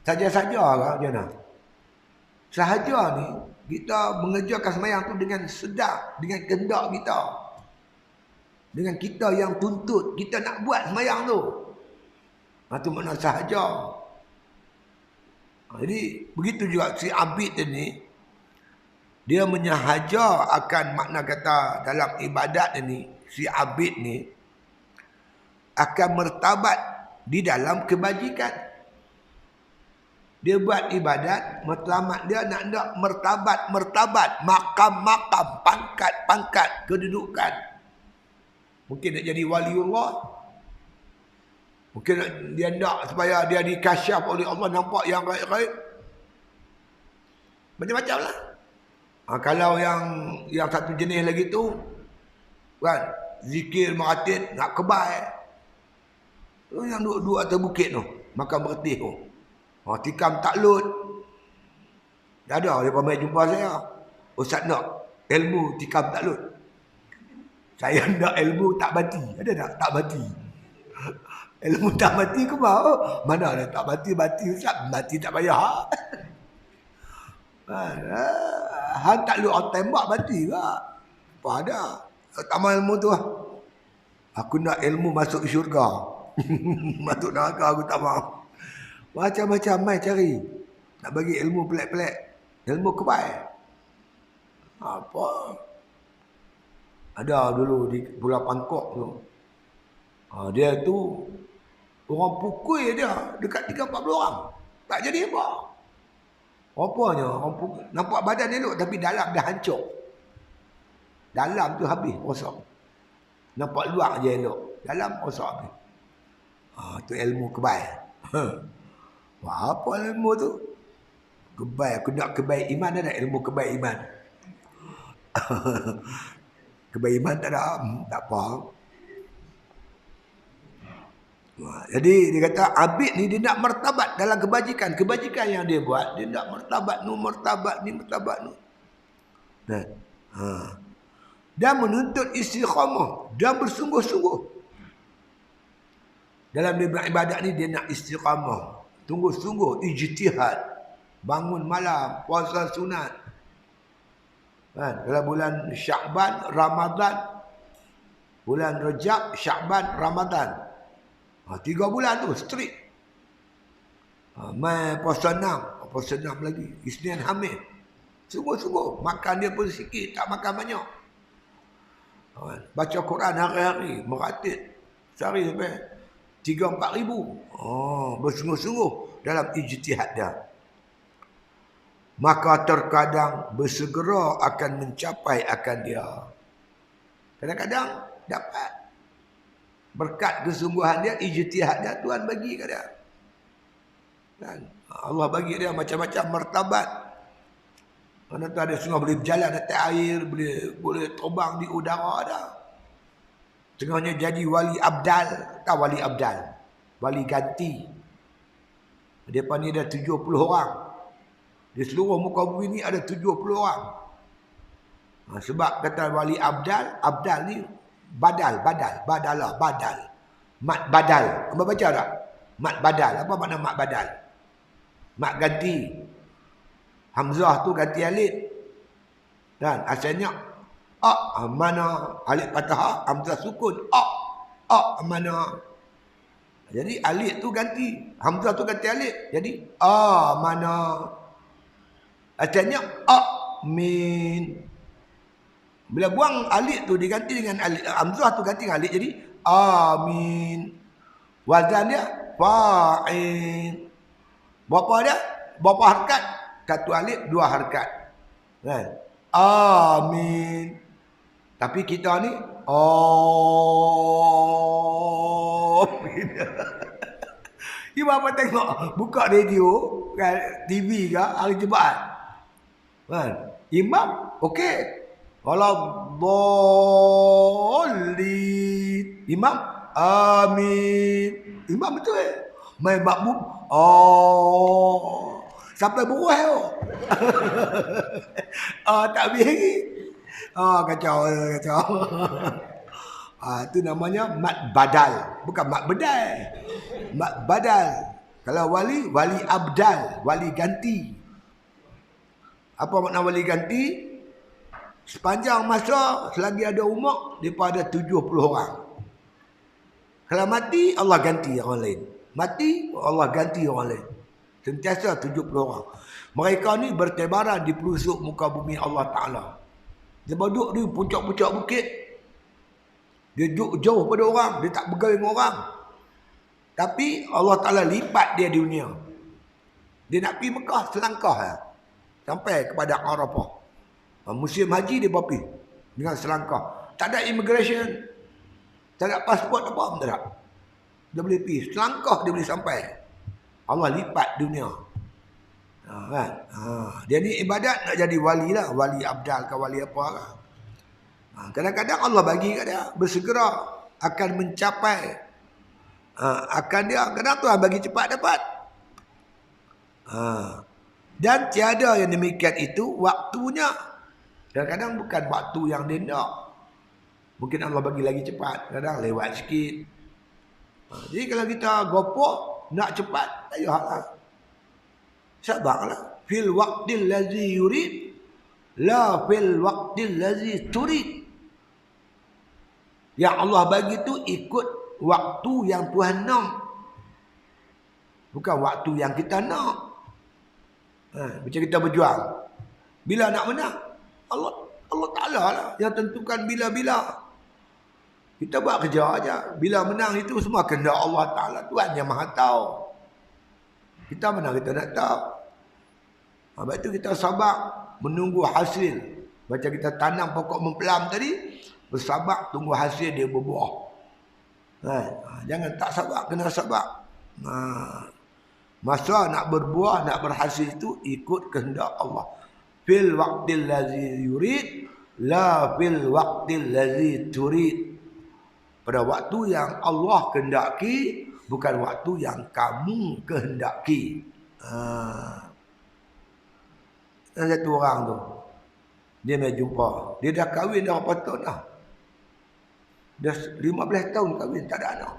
Saja-saja lah macam mana? Sahaja ni, kita mengerjakan semayang tu dengan sedar, dengan kehendak kita. Dengan kita yang tuntut, kita nak buat semayang tu. Itu makna sahaja. Jadi, begitu juga si abid ni, dia menyahaja akan makna kata dalam ibadat ni, si abid ni akan mertabat di dalam kebajikan. Dia buat ibadat, matlamat dia nak martabat, makam-makam, pangkat-pangkat, kedudukan. Mungkin nak jadi waliullah. Mungkin dia nak supaya dia dikasyaf oleh Allah, nampak yang gaib-gaib. Macam-macam lah. Kalau yang satu jenis lagi tu, kan, zikir maratib nak kebal. Yang duduk atas bukit tu, makan bertih tu. Tikam taklud. Dah ada dia pernah jumpa saya. Ustaz nak ilmu tikam taklud. Saya nak ilmu tak mati. Ada tak bati? Ilmu tak mati ke mau? Mana ada tak mati Ustaz? Mati tak payah. Han taklud orang tembak mati ke? Apa ada? Tamat ilmu tu. Aku nak ilmu masuk syurga. Masuk neraka aku tak mau. Macam-macam mai cari. Nak bagi ilmu pelik-pelik. Ilmu kebaik. Apa? Ada dulu di Pulau Pangkok tu. Dia tu orang pukul dia dekat 3-4 orang. Tak jadi apa. Rupanya orang pukul, nampak badan elok tapi dalam dah hancur. Dalam tu habis rosak. Nampak luar je elok. Dalam rosak habis. Tu ilmu kebaik. Apa ilmu tu? Kebaik. Aku nak kebaik iman, ada ilmu kebaik iman. Kebaik iman tak ada. Tak apa. Jadi dia kata abid ni dia nak martabat dalam kebajikan. Kebajikan yang dia buat, dia nak martabat ni, martabat ni. Dan menuntut istiqamah dan bersungguh-sungguh. Dalam dia beribadat ni dia nak istiqamah. Sungguh-sungguh ijtihad. Bangun malam, puasa sunat. Kan? Kalau bulan Syakban, Ramadan. Bulan Rejab, Syakban, Ramadan. 3 bulan tu strict. Mai puasa 6. Puasa 6 lagi. Isnin Hamil. Sungguh-sungguh. Makan dia pun sikit. Tak makan banyak. Baca Quran hari-hari. Meratib. Sehari sampai 3-4 ribu. Bersungguh-sungguh dalam ijtihad dia. Maka terkadang bersegera akan mencapai akan dia. Kadang-kadang dapat. Berkat kesungguhan dia, ijtihad dia, Tuhan bagi ke dia. Dan Allah bagi dia macam-macam martabat. Mana tu ada setengah boleh berjalan atas air, boleh terbang di udara ada. Setengahnya jadi wali abdal. Tahu wali abdal? Wali ganti. Depan ni ada 70 orang. Di seluruh muka bumi ni ada 70 orang. Sebab kata wali abdal, abdal ni badal. Mat badal. Apa baca tak? Mat badal. Apa makna mat badal? Mat ganti. Hamzah tu ganti alif. Dan asalnya mana alif fathah, hamzah sukun. Mana. Jadi alif tu ganti, hamzah tu ganti alif. Jadi mana. Asalnya min. Bila buang alif tu diganti dengan alif, hamzah tu ganti dengan alif, jadi amin. Wazan dia fa'in. Berapa dia? Berapa harakat? 1 alif 2 harakat. Kan? Amin. Tapi kita ni Oh. Imam apa tengok buka radio kan, TV ke hari Jumaat. Kan? Imam okey. Kalau boleh imam amin. Imam betul main makmum oh sampai buruh tak habis. Kacau. Itu namanya mat badal, bukan mat bedal. Mat badal. Kalau wali abdal, wali ganti. Apa makna wali ganti? Sepanjang masa selagi ada umat daripada 70 orang. Kalau mati Allah ganti orang lain. Mati Allah ganti orang lain. Sentiasa 70 orang. Mereka ni bertebaran di pelosok muka bumi Allah Ta'ala. Dia duduk di puncak-puncak bukit. Dia duduk jauh pada orang. Dia tak bergaul dengan orang. Tapi Allah Ta'ala lipat dia di dunia. Dia nak pergi Mekah selangkah lah. Sampai kepada Arafah. Musim haji dia pergi dengan selangkah. Tak ada immigration. Tak ada pasport apa. Tak ada. Dia boleh pergi. Selangkah dia boleh sampai. Allah lipat dunia. Kan? Dia ni ibadat nak jadi wali lah. Wali abdal ke wali apa lah. Kadang-kadang Allah bagi kat dia. Bersegera akan mencapai. Akan dia. Kadang Tuhan bagi cepat dapat. Dan tiada yang demikian itu waktunya. Kadang-kadang bukan waktu yang dia nak. Mungkin Allah bagi lagi cepat. Kadang lewat sikit. Jadi kalau kita gopok nak cepat, tak payahlah. Sabarlah. Fil waqtil ladzi yurid la fil waqtil ladzi turid. Yang Allah bagi tu ikut waktu yang Tuhan nak. Bukan waktu yang kita nak. Macam kita berjuang. Bila nak menang? Allah Ta'ala lah yang tentukan bila-bila. Kita buat kerja aja. Bila menang itu semua kehendak Allah Ta'ala. Tuhan yang maha tahu. Kita mana kita nak tahu. Sebab itu kita sabar menunggu hasil. Macam kita tanam pokok mempelam tadi. Bersabar tunggu hasil dia berbuah. Jangan tak sabar. Kena sabar. Masa nak berbuah, nak berhasil itu ikut kehendak Allah. Fil waqtil ladzi yurid la fil waqtil ladzi turid. Pada waktu yang Allah kehendaki, bukan waktu yang kamu kehendaki. Ada satu orang tu, dia mai jumpa. Dia dah kahwin dah berapa tahun dah. Dah 15 tahun kahwin, tak ada anak.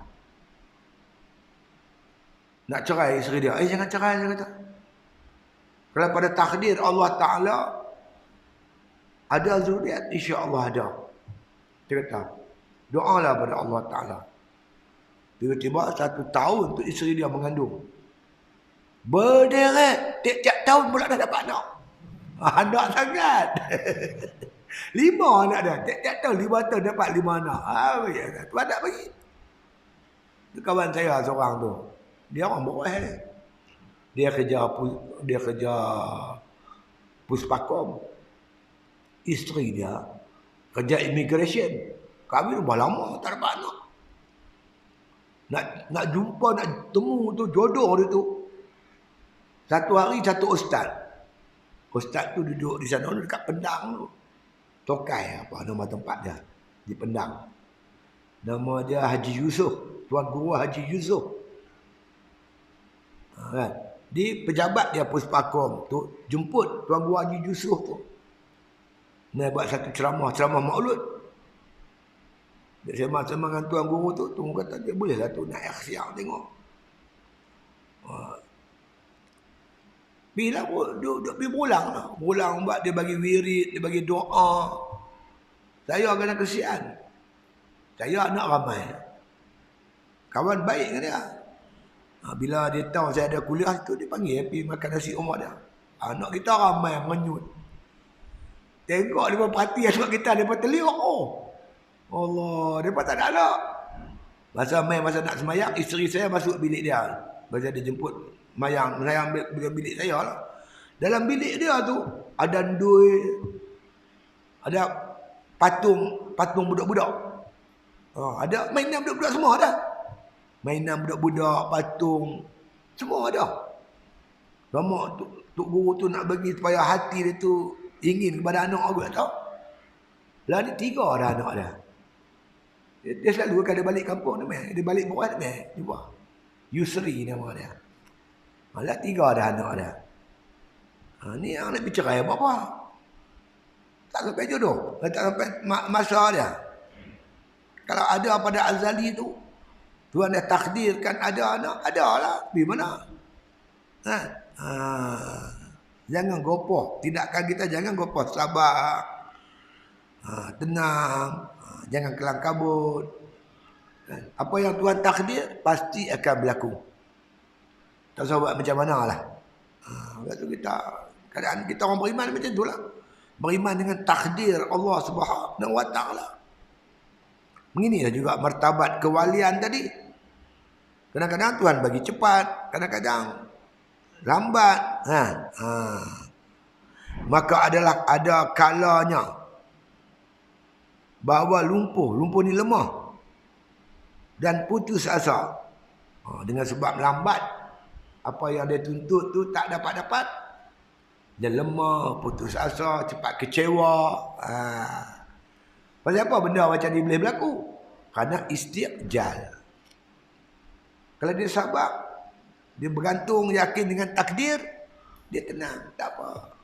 Nak cerai isteri dia. Jangan cerai, dia kata. Kalau pada takdir Allah Ta'ala ada zuriat, insya-Allah ada. Dia kata, doalah pada Allah Ta'ala. Tiba-tiba 1 tahun tu isteri dia mengandung. Berderet. Tiap-tiap tahun pula dah dapat anak. Anak sangat. 5 anak dah. Tiap-tiap tahun 5 tahun dapat 5 anak. Tuan tak bagi. Itu kawan saya seorang tu. Dia orang berwahai. Dia kerja puspakom. Isteri dia kerja immigration. Kami dah lama tak dapat anak. Nak jumpa, nak temu tu jodoh dia tu. Satu hari satu ustaz. Ustaz tu duduk di sana dekat Pendang tu. Tokai apa nama tempat dia di Pendang. Nama dia Haji Yusof. Tuan Guru Haji Yusof. Kan? Di pejabat dia puspakom tu jemput Tuan Guru Haji Yusof tu. Nak buat satu ceramah maulud. Dia sembang-sembang dengan Tuan Guru tu, Tuan kata dia bolehlah tu nak ikhtiar tengok. Bila duduk pergi pulang lah. Pulang buat dia bagi wirid, dia bagi doa. Saya kena kesian. Saya anak ramai. Kawan baik dengan dia. Bila dia tahu saya ada kuliah tu, dia panggil pergi makan nasi rumah dia. Anak kita ramai menyut. Tengok dia perhati anak kita, dia terlihat. Allah, dia tak ada anak. Masa nak semayang, isteri saya masuk bilik dia. Masa dia jemput semayang bilik saya lah. Dalam bilik dia tu, ada ndui, ada patung budak-budak. Ada mainan budak-budak semua ada. Mainan budak-budak, patung, semua ada. Lama tok guru tu nak bagi supaya hati dia tu ingin kepada anak aku tak tahu. Lah ni 3 dah anak dia. Dia selalu kalau dia balik kampung dia balik bawah dia jumpa. Yusri nama dia. Lah 3 dah anak dia. Ni yang nak bercerai apa? Tak sampai jodoh. Tak sampai masa dia. Kalau ada pada azali tu, Tuhan dah takdirkan ada anak, ada lah. Di mana? Jangan gopoh. Tindakan kita jangan gopoh. Sabar. Tenang. Jangan kelang kabut. Apa yang Tuhan takdir, pasti akan berlaku. Tak usah buat macam mana lah. Lepas tu keadaan kita orang beriman macam tu lah. Beriman dengan takdir Allah Subhanahu Wa Taala. Beginilah juga martabat kewalian tadi. Kadang-kadang Tuhan bagi cepat, kadang-kadang lambat. Maka ada kalanya bahawa lumpuh ni lemah dan putus asa. Dengan sebab lambat, apa yang dia tuntut tu tak dapat. Dia lemah, putus asa, cepat kecewa. Pasal apa benda macam ni boleh berlaku? Kerana istiqjal. Kalau dia sabar, dia bergantung, yakin dengan takdir, dia tenang, tak apa.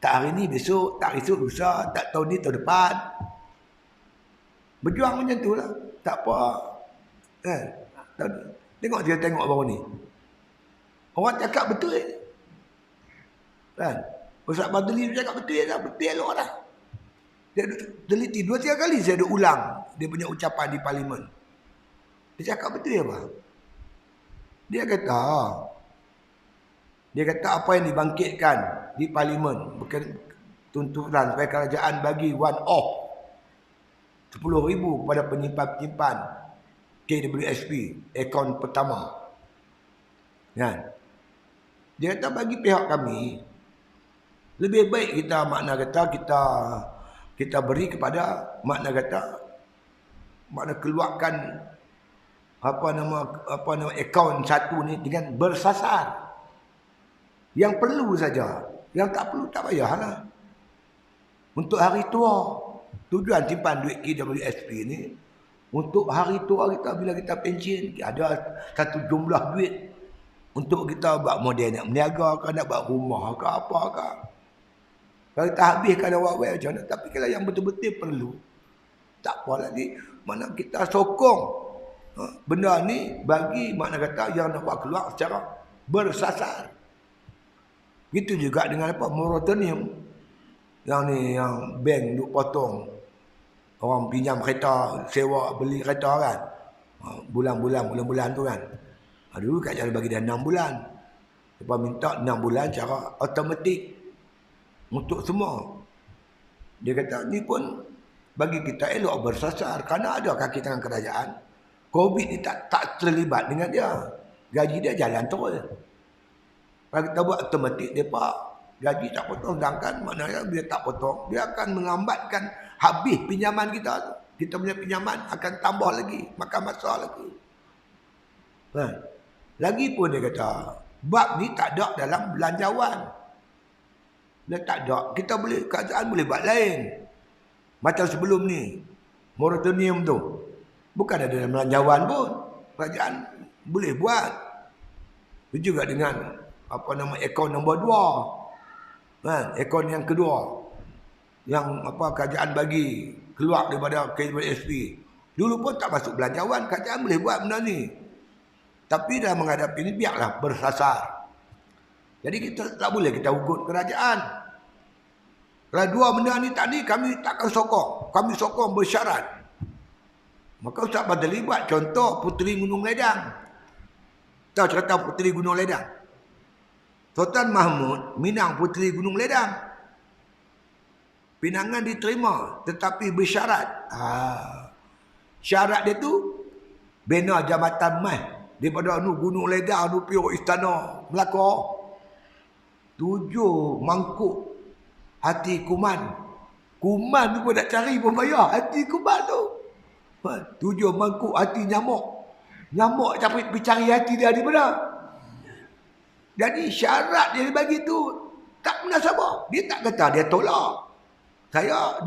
Tak hari ni, besok, tak esok, lusa, tak tahun ni, tahun depan. Berjuang macam tu lah. Tak apa. Tengok baru ni. Orang cakap betul. Kan? Ustaz Badli cakap betul lah. Betul elok lah. Dia teliti 2-3 kali saya ada ulang dia punya ucapan di parlimen. Dia cakap betul apa? Dia kata apa yang dibangkitkan di parlimen bukan tuntutan supaya kerajaan bagi one off 10,000 kepada penyimpan-penyimpan KWSP akaun pertama. Kan? Dia kata bagi pihak kami lebih baik kita kita beri kepada makna keluarkan apa nama akaun satu ni dengan bersasar. Yang perlu saja, yang tak perlu tak payahlah. Untuk hari tua, tujuan simpan duit KWSP ni untuk hari tua kita bila kita pension, ada satu jumlah duit untuk kita buat model nak berniaga ke, nak buat rumah ke apa ke. Kalau kita habiskan awal-awal macam mana. Tapi kalau yang betul-betul perlu, tak apa lagi. Mana kita sokong benda ni bagi makna kata yang nak buat keluar secara bersasar. Gitu juga dengan apa? Moratorium. Yang ni, yang bank duk potong. Orang pinjam kereta, sewa, beli kereta kan. Bulan-bulan tu kan. Dulu kat jalan bagi dia 6 bulan. Lepas minta 6 bulan secara automatik. Untuk semua. Dia kata, ni pun bagi kita elok bersasar. Kerana ada kaki tangan kerajaan. COVID ni tak terlibat dengan dia. Gaji dia jalan terus. Kalau kita buat automatik, dia gaji tak potong. Sedangkan maknanya bila tak potong, dia akan mengambatkan habis pinjaman kita tu. Kita punya pinjaman akan tambah lagi. Makan masa lagi. Lagipun dia kata, bab ni tak ada dalam belanjawan. Dia tak ada. Kerajaan boleh buat lain. Macam sebelum ni. Moratorium tu. Bukan ada dalam belanjawan pun. Kerajaan boleh buat. Itu juga dengan akaun nombor 2. Akaun yang kedua. Yang kerajaan bagi keluar daripada KWSP. Dulu pun tak masuk belanjawan. Kerajaan boleh buat benda ni. Tapi dalam menghadapi ini biarlah bersasar. Jadi kita tak boleh kita ugut kerajaan. Kalau dua benda ni tadi kami takkan sokong. Kami sokong bersyarat. Maka Ustaz Badli buat contoh Puteri Gunung Ledang. Tahu cerita Puteri Gunung Ledang? Sultan Mahmud minang Puteri Gunung Ledang. Pinangan diterima tetapi bersyarat. Syarat dia tu bina jambatan mas daripada Gunung Ledang pergi Istana Melaka. 7 mangkuk hati kuman. Kuman tu pun nak cari pun bayar. Hati kuman tu. 7 mangkuk hati nyamuk. Nyamuk tapi cari hati dia di mana? Jadi syarat dia bagi tu tak munasabah. Dia tak kata dia tolak.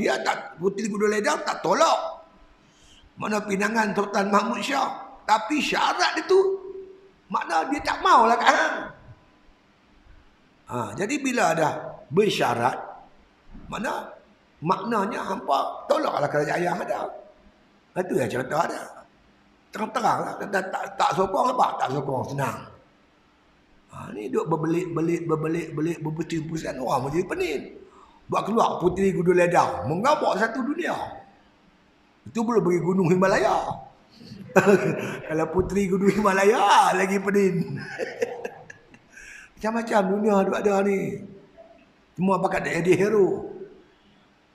Dia tak, Puteri Gunung Ledang tak tolak mana pinangan Sultan Mahmud Shah. Tapi syarat dia tu makna dia tak maulah kat hang. Jadi bila ada bersyarat, maknanya hampa tolaklah kerajaan yang ada. Itu yang cerita ada. Terang-terang lah. Tak sokong apa? Tak sokong, senang. Ni duk berbelit, berbetul-betul orang menjadi pening. Buat keluar Puteri Gunung Ledang. Mengabak satu dunia. Itu belum bagi Gunung Himalaya. Kalau Puteri Gunung Himalaya lagi pening. Macam-macam dunia ada ni. Semua pakat nak jadi hero.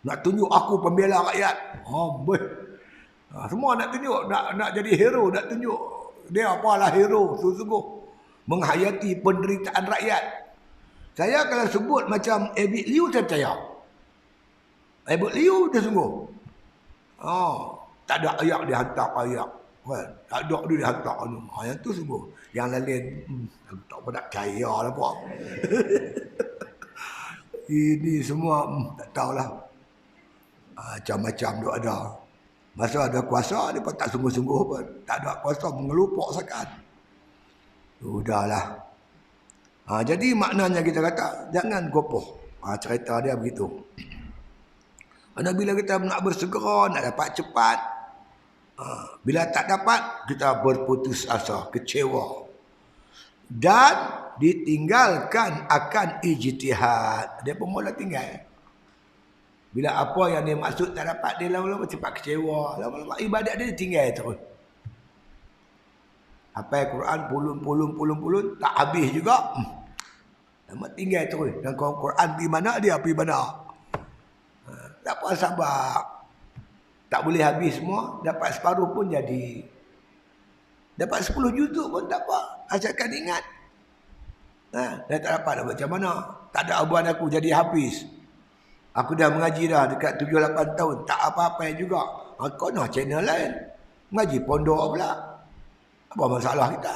Nak tunjuk aku pembela rakyat. Semua nak tunjuk. Nak jadi hero. Nak tunjuk. Dia apalah hero. Sungguh-sungguh. Menghayati penderitaan rakyat. Saya kalau sebut macam Abid Liu, saya percaya. Abid Liu dia sungguh. Tak ada ayak dia hantar ayak. Tak ada dia hantar. Yang tu sungguh. Yang lain, tak pernah percaya lah apa. Ini semua, tak tahulah. Macam-macam dia ada. Masa ada kuasa, dia pun tak sungguh-sungguh pun. Tak ada kuasa, mengelupak sakat. Sudahlah. Jadi maknanya kita kata, jangan gopoh. Cerita dia begitu. Bila kita nak bersegera, nak dapat cepat. Bila tak dapat, kita berputus asa, kecewa. Dan ditinggalkan akan ijtihad. Dia pun mula tinggal. Bila apa yang dia maksud tak dapat, dia lama-lama cepat kecewa. Lama-lama ibadat dia tinggal terus. Apa Quran pulun, tak habis juga. Lama tinggal terus. Dan Quran pergi mana, dia pergi mana. Tak apa sabar. Tak boleh habis semua. Dapat separuh pun jadi. Dapat 10 juzuk pun tak apa. Asalkan ingat. Dah tak dapat macam mana. Tak ada abuan aku jadi habis. Aku dah mengaji dah dekat 7-8 tahun. Tak apa-apa juga. Kau nak channel lain. Mengaji pondok pula. Apa masalah kita?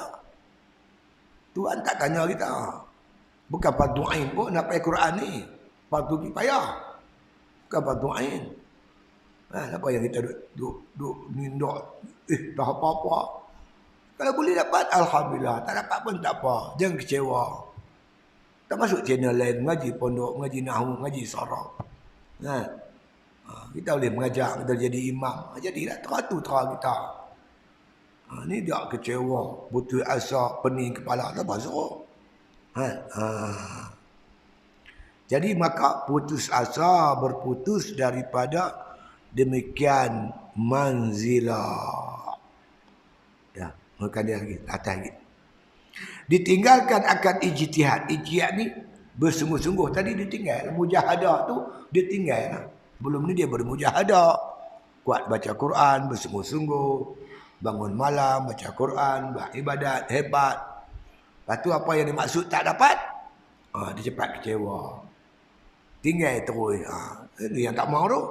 Tuhan tak tanya kita. Bukan fardu ain pun nak pakai Quran ni. Fardu kifayah. Bukan fardu ain. Apa yang kita duk nindok. Dah apa-apa. Kalau boleh dapat, alhamdulillah. Tak dapat pun tak apa. Jangan kecewa. Tak masuk channel lain. Mengaji pondok, mengaji nahu, mengaji sarah. Kita boleh mengajar, kita jadi imam. Jadilah teratur-teratur kita. Ni dia kecewa, putus asa, pening kepala, tak pasal. Jadi maka putus asa, berputus daripada demikian manzilah. Ya, makan dia lagi, atas lagi. Ditinggalkan akan ijtihad. Ijtihad ni bersungguh-sungguh. Tadi ditinggal, mujahadah tu dia tinggal. Belum ni dia bermujahadah. Kuat baca Quran, bersungguh-sungguh. Bangun malam, baca Quran, beribadat, hebat. Lepas tu apa yang dimaksud tak dapat, dia cepat kecewa. Tinggal terus. Ini yang tak mahu tu.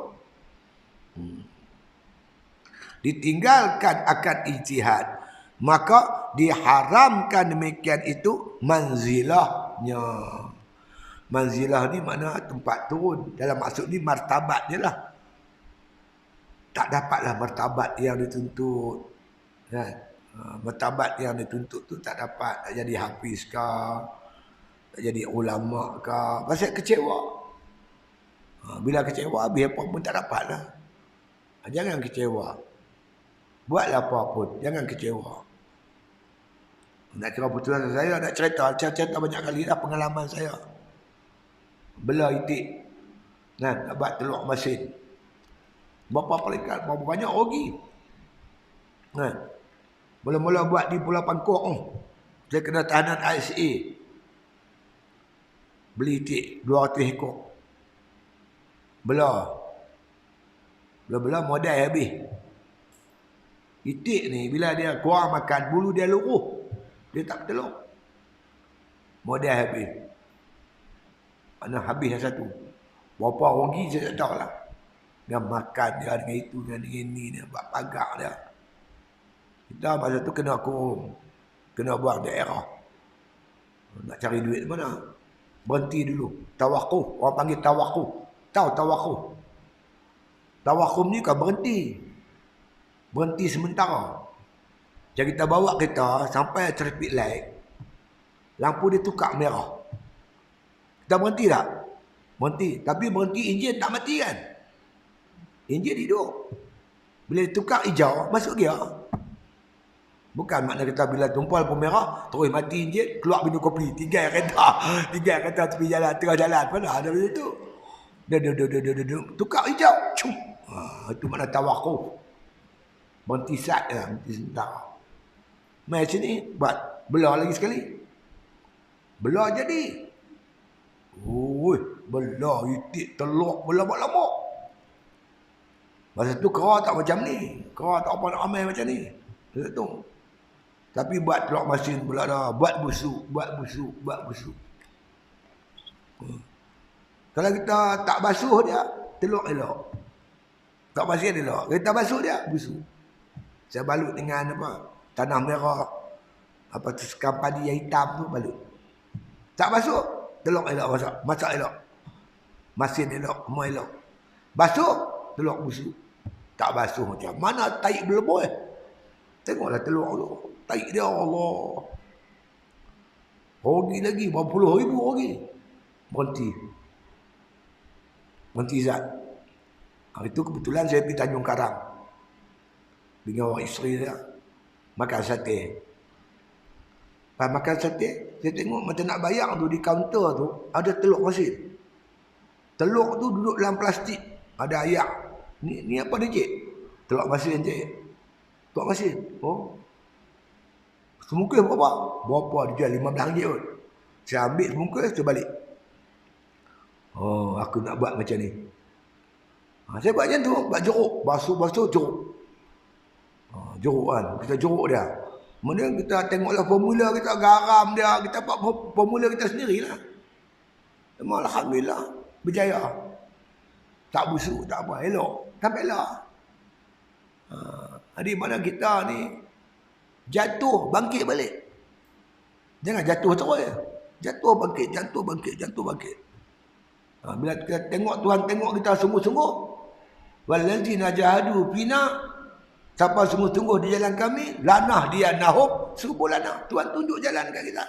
Ditinggalkan akan ijtihad. Maka diharamkan demikian itu manzilahnya. Manzilah ni makna tempat turun. Dalam maksud ni martabat je lah. Tak dapatlah martabat yang dituntut. Martabat yang dituntut tu tak dapat. Tak jadi hafiz ke, tak jadi ulama ke. Pasal kecewa. Bila kecewa, habis apa pun tak dapat lah. Jangan kecewa. Buatlah apa pun, jangan kecewa. Nak cerita putusan saya, nak cerita banyak kali dah pengalaman saya. Belah itik. Nak buat telur masin. Berapa peringkat, berapa banyak rugi. Mula-mula buat di Pulau Pangkok. Saya kena tahanan ISA. Beli itik 200 ekor. Belah modal habis. Itik ni bila dia kurang makan, bulu dia luruh. Dia tak bertelur. Modal habis. Mana habis yang satu. Berapa rugi saya tak tahu lah. Dengan makan dia, dengan itu, dengan ini, dia buat pagar dia. Kita masa tu kena kurung. Kena buang daerah. Nak cari duit mana? Berhenti dulu. Tawakuf. Orang panggil tawakuf. Tahu tawakuf? Tawakuf ni kan berhenti. Berhenti sementara. Jadi kita bawa kereta sampai traffic light. Lampu dia tukar merah. Kita berhenti tak? Berhenti. Tapi berhenti enjin tak mati kan? Enjin hidup. Bila tukar hijau, masuk gear. Bukan makna kita bila tumpal pun merah, terus mati enjin, keluar minum kopi, tinggal kereta tepi jalan, tengah jalan. Mana ada macam tu? Tukar hijau. Cum. Itu makna tawakuf. Berhenti sat lah, berhenti sebentar. Mai sini, buat belah lagi sekali. Belah jadi. Belah itik, telur, belah buat lama. Masa tu kera tak macam ni. Kera tak apa nak amai macam ni. Tu. Tapi buat telur masin pula dah. Buat busuk. Kalau kita tak basuh dia, telur elok. Tak masin elok. Kita basuh dia, busuk. Saya balut dengan apa? Tanah merah. Apa tu sekam padi yang hitam tu balut. Tak basuh, telur elok masak. Masak elok. Masin elok, semua elok. Basuh, telur busuk. Tak basuh macam mana taik berlebuh. Tengoklah telur tu. Taik dia Allah. Rugi lagi. Berapa puluh ribu rugi. Berhenti zat. Hari tu kebetulan saya pergi Tanjung Karang. Dengan orang isteri dia. Makan sate. Pas makan sate, saya tengok macam nak bayar tu di kaunter tu. Ada telur masin. Telur tu duduk dalam plastik. Ada ayak. Ni apa dia cik? Telur masin cik. Telur masin. Oh. Semungkus berapa? Berapa dia jual? RM15 pun. Saya ambil semungkus, saya balik. Oh, aku nak buat macam ni. Saya buat macam tu. Buat jeruk. Basuh jeruk. Jeruk kan. Kita jeruk dia. Kemudian kita tengoklah formula kita. Garam dia. Kita buat formula kita sendirilah. Alhamdulillah. Berjaya. Tak busuk. Tak apa. Elok. Sampai lah. Jadi mana kita ni jatuh, bangkit balik. Jangan jatuh terus. Jatuh, bangkit. Bila kita tengok Tuhan tengok kita sungguh-sungguh. Wallazina jahadu fina. Siapa sungguh-sungguh di jalan kami, lanah dia nahum subulana. Tuhan tunjuk jalan kat kita.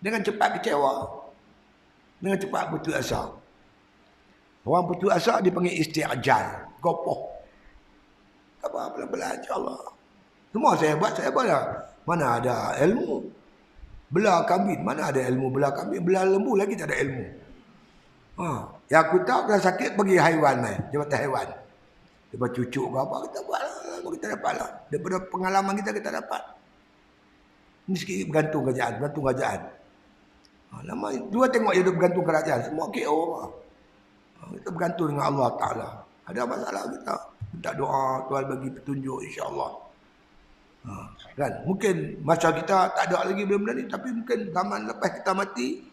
Dengan cepat kecewa. Dengan cepat putus asa. Orang putus asa dipanggil isti'jal. Gopoh. Apa pelan-pelan insya-Allah. Semua saya buat lah. Mana ada ilmu. Belah kambing, mana ada ilmu belah kambing. Belah lembu lagi tak ada ilmu. Yang aku tahu kalau sakit pergi haiwan main. Jabatan haiwan. Lepas cucuk ke apa, kita buat lah. Kita dapat lah. Daripada pengalaman kita dapat. Ini sikit bergantung kerajaan. Lama dua tengok dia bergantung kerajaan. Semua KO lah. Kita bergantung dengan Allah Ta'ala. Ada masalah kita. Minta doa, Tuhan bagi petunjuk insya-Allah. Kan? Mungkin masa kita tak ada lagi benda-benda ni, tapi mungkin zaman lepas kita mati,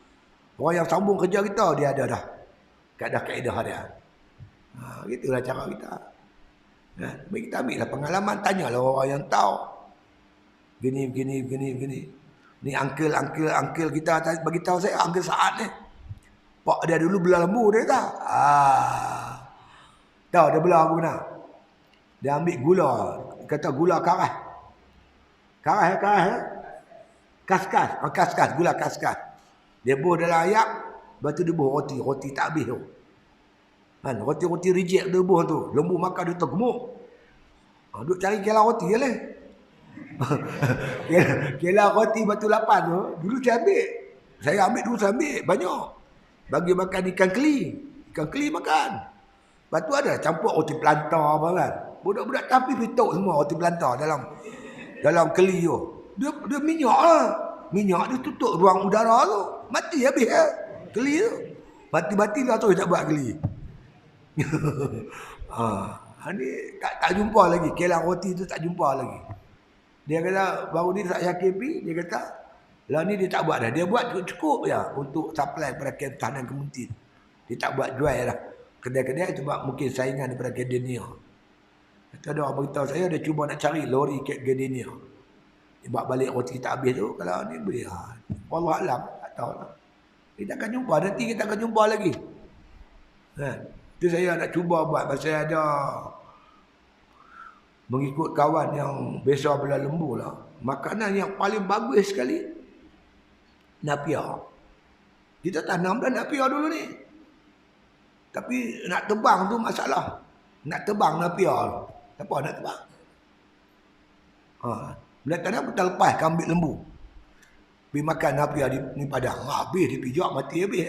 orang yang sambung kerja kita, dia ada dah kaedah dia. Gitulah cara kita. Baik kita ambil lah pengalaman, tanyalah orang yang tahu. Gini. Ni uncle kita bagi tahu saya, uncle Saad ni. Pak dia dulu belah lembu dia tak? Tahu dia belah apa benar? Dia ambil gula, kata gula karah. Kaskas, gula kaskas. Dia buh dalam ayak, lepas tu dia buh roti tak habis tu. Kan, roti reject dia buh tu. Lembu makan dia tergemuk. Duk cari kelah roti je lah. Kelah roti batu lapan tu, dulu saya ambil banyak. Bagi makan ikan keli makan. Lepas tu ada campur roti pelantar apa kan. Budak-budak tapi pituk semua roti pelantar dalam keli tu. Dia minyak lah. Minyak dia tutup ruang udara tu. Mati habis lah. Keli tu. Mati-mati lah tu tak buat keli. Ni tak jumpa lagi. Kelang roti tu tak jumpa lagi. Dia kata baru ni tak yakin pergi. Dia kata lah ni dia tak buat dah. Dia buat cukup je untuk supply pada kem tahanan kemuntin. Dia tak buat jual dah. Kedai-kedai sebab mungkin saingan daripada Gardenia. Kata ada orang beritahu saya, dia cuba nak cari lori kat Gardenia. Dia buat balik roti tak habis tu, kalau ni boleh. Wallah alam, tak tahu lah. Kita akan jumpa, nanti kita akan jumpa lagi. Itu saya nak cuba buat, pasal ada mengikut kawan yang biasa belah lembu lah. Makanan yang paling bagus sekali, napia. Kita tanam dah napia dulu ni. Tapi nak tebang tu masalah. Nak tebang napia tu. Siapa nak tebang? Bila tanam kita lepas ke ambil lembu. Pergi makan napia di padang. Habis dipijak mati habis.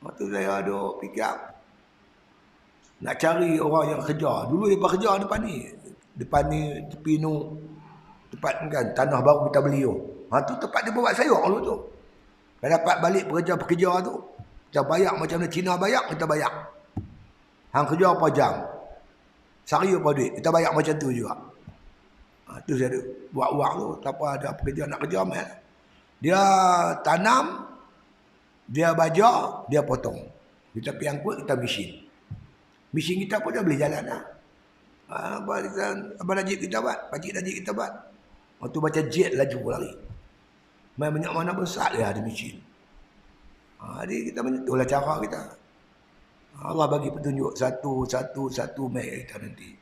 Lepas tu saya ada fikir nak cari orang yang kerja. Dulu dia kerja depan ni. Depan ni tepi nu. Tempat kan tanah baru kita beli tu. Tu tempat dia buat sayur dulu tu. Kalau dapat balik pekerja-pekerja tu, kita bayar macam mana Cina bayar, kita bayar. Hang kerja apa jam? Sehari apa duit? Kita bayar macam tu juga. Tu saya buat uang tu. Siapa ada pekerja nak kerja, mal. Dia tanam, dia baja, dia potong. Kita pergi angkut, kita mesin. Mesin kita pun dah boleh jalan lah. Abang Najib kita buat, Pakcik Najib kita buat. Waktu baca jet laju lari. Main banyak mana besar dia ada mesin. Jadi kita menyentuhlah cara kita. Allah bagi petunjuk satu mai kita nanti.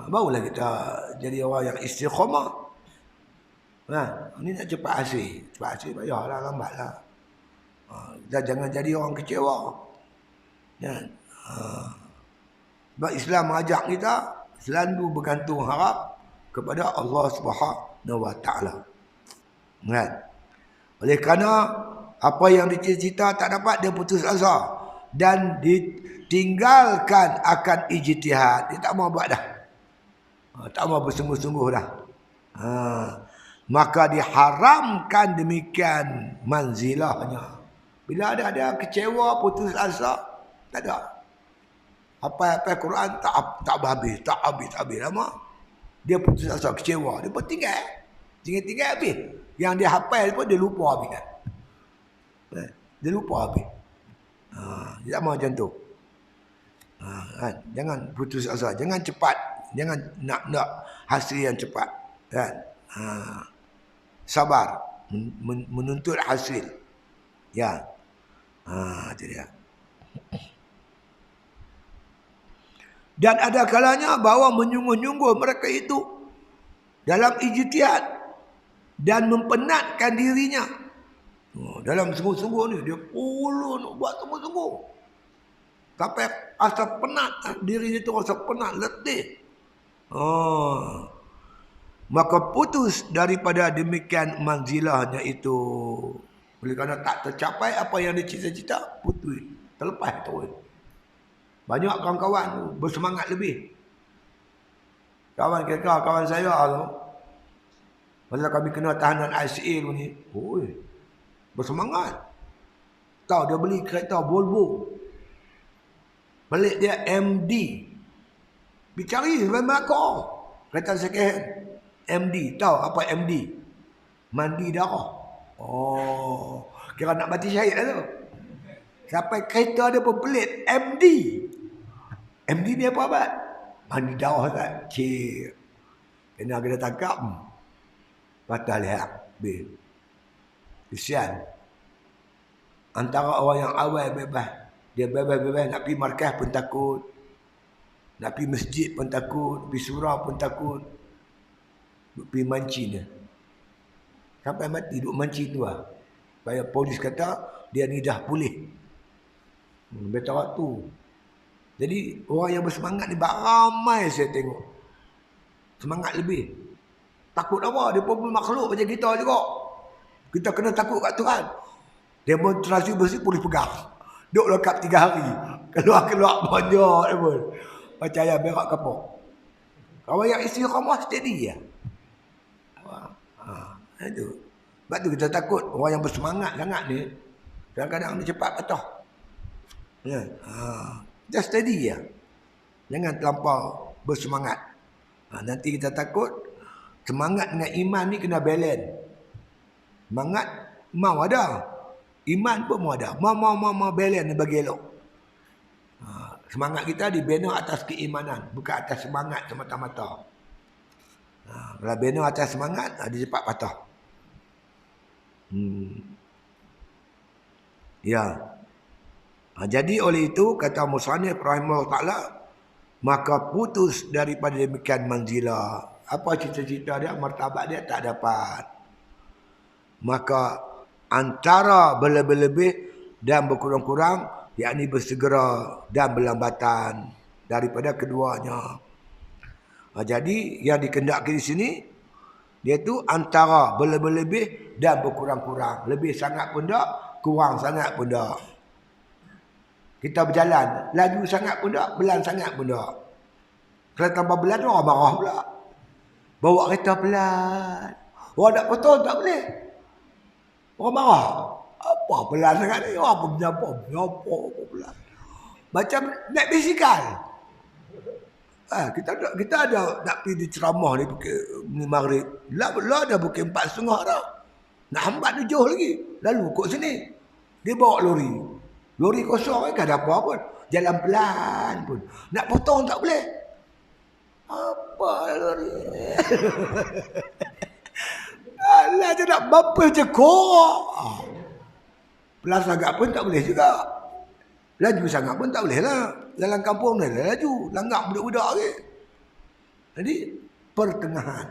Barulah kita jadi orang yang istiqamah. Ini nak cepat hasil. Cepat hasil payahlah, lambatlah. Dan jangan jadi orang kecewa. Sebab Islam mengajak kita selalu bergantung harap kepada Allah Subhanahu Wa Taala. Oleh kerana apa yang dicita-cita tak dapat, dia putus asa dan ditinggalkan akan ijtihad. Dia tak mau buat dah. Tak mau bersungguh-sungguh dah. Maka diharamkan demikian manzilahnya. Bila ada kecewa, putus asa, tak ada. Apa Quran tak habis lama. Dia putus asa, kecewa, dia pun tinggal habis. Yang dia hafal pun dia lupa habis kan. Dia lupa habis. Dia mau macam tu. Jangan putus asa, jangan cepat, jangan nak hasil yang cepat kan. Sabar menuntut hasil. Ya. Itu dia. Dan ada kalanya bahawa menyungguh-nyungguh mereka itu dalam ijtihad dan mempenatkan dirinya. Dalam sungguh-sungguh ni dia nak buat sungguh-sungguh. Sampai rasa penat, diri itu rasa penat, letih. Maka putus daripada demikian manzilahnya itu. Oleh kerana tak tercapai apa yang dicita-cita, putus, terlepas turun. Banyak kawan-kawan bersemangat lebih. Kawan saya tu, masa kami kena tahanan ICA ni, bersemangat. Tahu dia beli kereta Volvo. Balik dia MD. Dicari sampai Melaka. Kereta second hand. MD. Tahu apa MD? Mandi darah. Kira nak mati syahid lah tu. Sampai kereta dia pun pelit MD. MD ni apa abad? Mandi darah tak? Cik. Kena tangkap. Patah lihat. Kesian. Antara orang yang awal bebas. Dia bebas-bebas nak pergi markah pun takut. Nak pergi masjid pun takut. Pergi surau pun takut. Pergi mancing dia. Sampai mati duduk mancing tu lah. Supaya polis kata dia ni dah pulih. Betul waktu. Jadi orang yang bersemangat ni ramai saya tengok. Semangat lebih. Takut apa? Dia pun makhluk macam kita juga. Kita kena takut kat Tuhan. Demonstrasi bersih polis pegang. Duk lokap 3 hari. Keluar-keluar banyak dia pun. Macam ayam berak kapok. Kawan yang istiqamah steady ya. Itu. Sebab tu kita takut orang yang bersemangat sangat ni. Kadang-kadang dia cepat patah. Ya. Just steady ya. Jangan terlampau bersemangat. Nanti kita takut semangat dengan iman ni kena balance. Semangat mau ada. Iman pun mau ada. Mau balance ni bagi elok. Semangat kita dibina atas keimanan, bukan atas semangat semata-mata. Kalau bina atas semangat, dia cepat patah. Ya. Jadi oleh itu, kata Musannif rahimahullah ta'ala, maka putus daripada demikian manzilah. Apa cita-cita dia, martabat dia tak dapat. Maka antara berlebih-lebih dan berkurang-kurang, yakni bersegera dan berlambatan daripada keduanya. Jadi yang dikendaki di sini, dia tu antara berlebih-lebih dan berkurang-kurang. Lebih sangat pun tak, kurang sangat pun tak. Kita berjalan, laju sangat pun tak, pelan sangat pun tak. Kalau tambah pelan, orang marah pula. Bawa kereta pelan. Orang nak potong tak boleh. Orang marah. Apa pelan sangat ni? Apa menyapa pelan. Macam naik bisikal. Kita ada nak pergi di ceramah ni maghrib. Lah dah pukul 4.30 dah. Nak hambat 7 lagi. Lalu kok sini. Dia bawa lori. Lori kosong kan ada apa pun. Jalan pelan pun. Nak potong tak boleh. Apa lori? Alah dia nak bumper je korak. Pelan sangat pun tak boleh juga. Laju sangat pun tak boleh lah. Dalam kampung ni laju. Langgar budak-budak ke. Jadi pertengahan.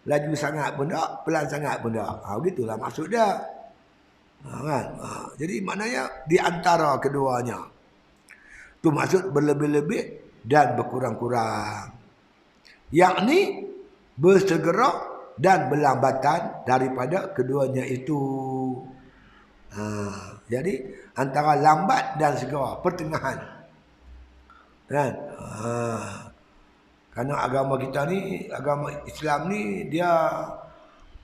Laju sangat pun tak. Pelan sangat pun tak. Begitulah maksud dia. Kan? Jadi maknanya di antara keduanya. Itu maksud berlebih-lebih dan berkurang-kurang. Yakni bersegera dan berlambatan daripada keduanya itu. Jadi antara lambat dan segera, pertengahan. Kan? Kerana agama kita ni, agama Islam ni, dia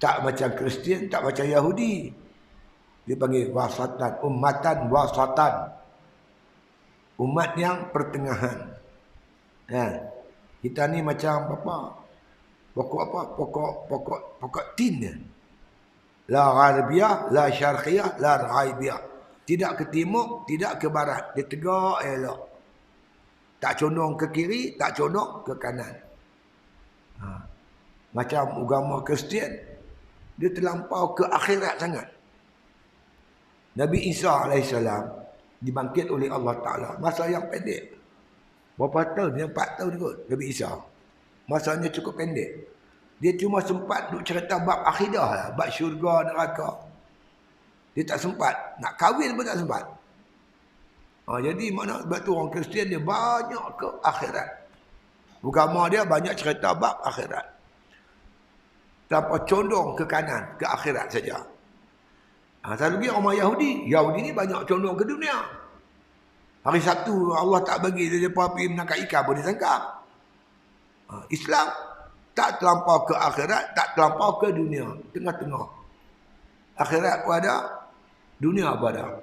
tak macam Kristian, tak macam Yahudi. Dia panggil wasatan, ummatan wasatan. Umat yang pertengahan. Kan? Kita ni macam apa? Pokok tin. La gharbiyah, la syarqiyah, la ghaibiyah. Tidak ke timur, tidak ke barat. Dia tegak elok. Tak condong ke kiri, tak condong ke kanan. Macam agama Kristian, dia terlampau ke akhirat sangat. Nabi Isa AS dibangkit oleh Allah Ta'ala. Masa yang pendek. Berapa tahun? Yang 4 tahun kot Nabi Isa. Masanya cukup pendek. Dia cuma sempat duk cerita bab akidah lah. Bab syurga, neraka. Dia tak sempat. Nak kahwin pun tak sempat. Jadi mana sebab tu orang Kristian dia banyak ke akhirat. Agama dia banyak cerita bab akhirat. Tanpa condong ke kanan, ke akhirat saja. Satu lagi orang Yahudi. Yahudi ni banyak condong ke dunia. Hari Sabtu Allah tak bagi dia pergi menangkap ikan pun disangkap. Islam tak terlampau ke akhirat, tak terlampau ke dunia. Tengah-tengah. Akhirat pun ada, dunia pun ada.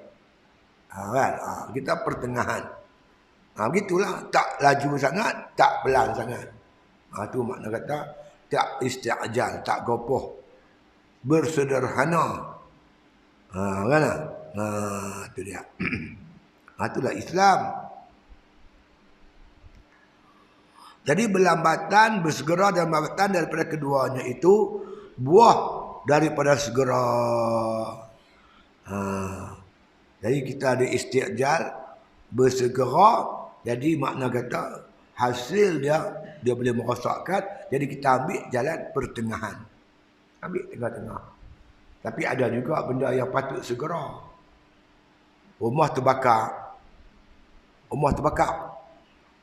Kan? Kita pertengahan. Begitulah. Tak laju sangat, tak pelan sangat. Itu makna kata tak isti'ajal, tak gopoh. Bersederhana. Kan? Itu dia. Itulah Islam. Jadi berlambatan, bersegera dan berlambatan daripada keduanya itu buah daripada segera. Jadi kita ada istiqjal, bersegera. Jadi makna kata hasil dia boleh merosakkan. Jadi kita ambil jalan pertengahan. Ambil tengah-tengah. Tapi ada juga benda yang patut segera. Rumah terbakar.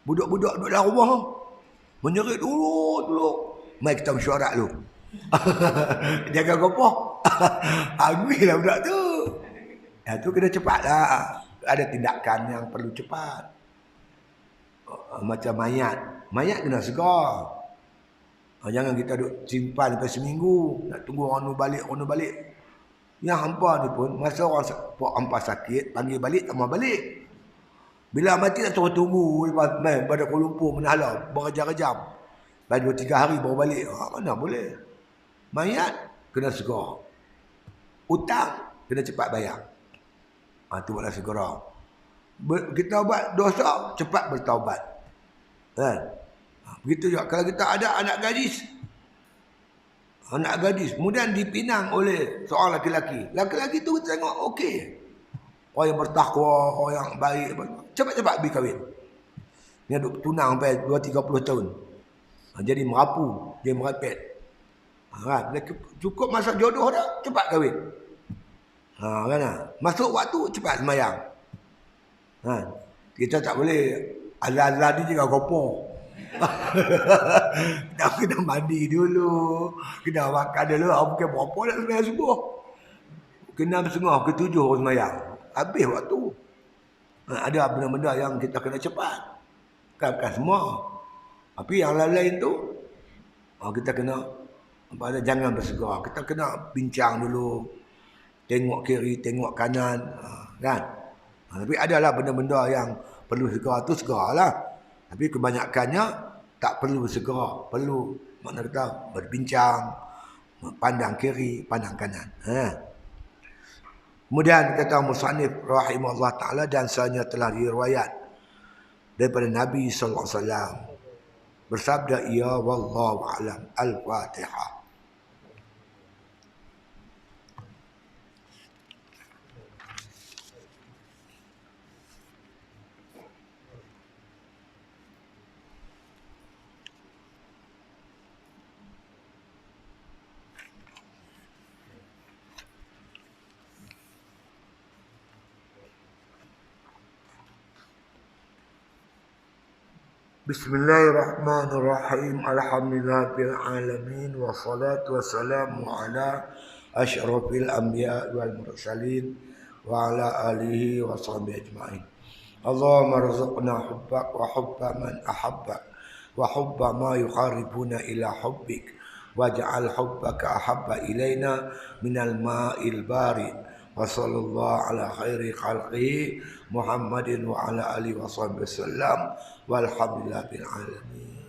Budak-budak duduk dalam rumah. Menyerit dulu. Mari kita mesyuarat dulu. Jaga gopoh. Agwilah budak tu. Tu kena cepatlah. Ada tindakan yang perlu cepat. Macam mayat. Mayat kena segar. Jangan kita duduk simpan sampai seminggu. Nak tunggu orang nu balik. Yang hampa ni pun, masa orang hampa sakit, panggil balik, tak mau balik. Bila mati tak suruh tunggu pada Kuala Lumpur menahala berjam-jam. Baru 2-3 hari baru balik. Mana boleh. Mayat kena segera. Hutang kena cepat bayar. Itu makna segera. Kita buat dosa, cepat bertaubat. Kan? Begitu juga kalau kita ada anak gadis. Anak gadis kemudian dipinang oleh seorang laki-laki. Laki-laki tu kita tengok okey. Orang yang bertakwa, orang yang baik, cepat-cepat pergi kahwin. Dia duduk tunang sampai 20-30 tahun. Jadi merapu, dia merepet. Kan? Cukup masa jodoh dah, cepat kahwin. Kan? Masuk waktu, cepat semayang. Kan? Kita tak boleh azan-azan ni juga kopor. Kita kena mandi dulu, kena makan dulu. Bukan berapa nak semayang subuh. Kena setengah ke 7 orang semayang. Habis waktu. Ada benda-benda yang kita kena cepat. Bukan semua. Tapi yang lain-lain tu kita kena jangan bersegera. Kita kena bincang dulu. Tengok kiri, tengok kanan. Kan? Tapi adalah benda-benda yang perlu segera tu segeralah. Tapi kebanyakannya tak perlu segera. Perlu makna kata berbincang, pandang kiri, pandang kanan. Kemudian kata musannif rahimahullah taala, dan sebenarnya telah diriwayat daripada Nabi sallallahu alaihi wasallam bersabda, ya wallahu alam. Al-Fatihah. Bismillahirrahmanirrahim. Alhamdulillahil alamin wassalatu wassalamu ala asyrafil anbiya wal mursalin wa ala alihi wa sahbihi ajma'in. Allahumma rzuqna hubbak wa hubba man ahabbak wa hubba ma yuqarribuna ila hubbik waj'al hubbaka ahabba ilaina minal ma'il barid. Wa sallallahu ala khairi khalqihi Muhammadin wa ala alihi wa sahbihi wasallam walhamdulillah bil alamin.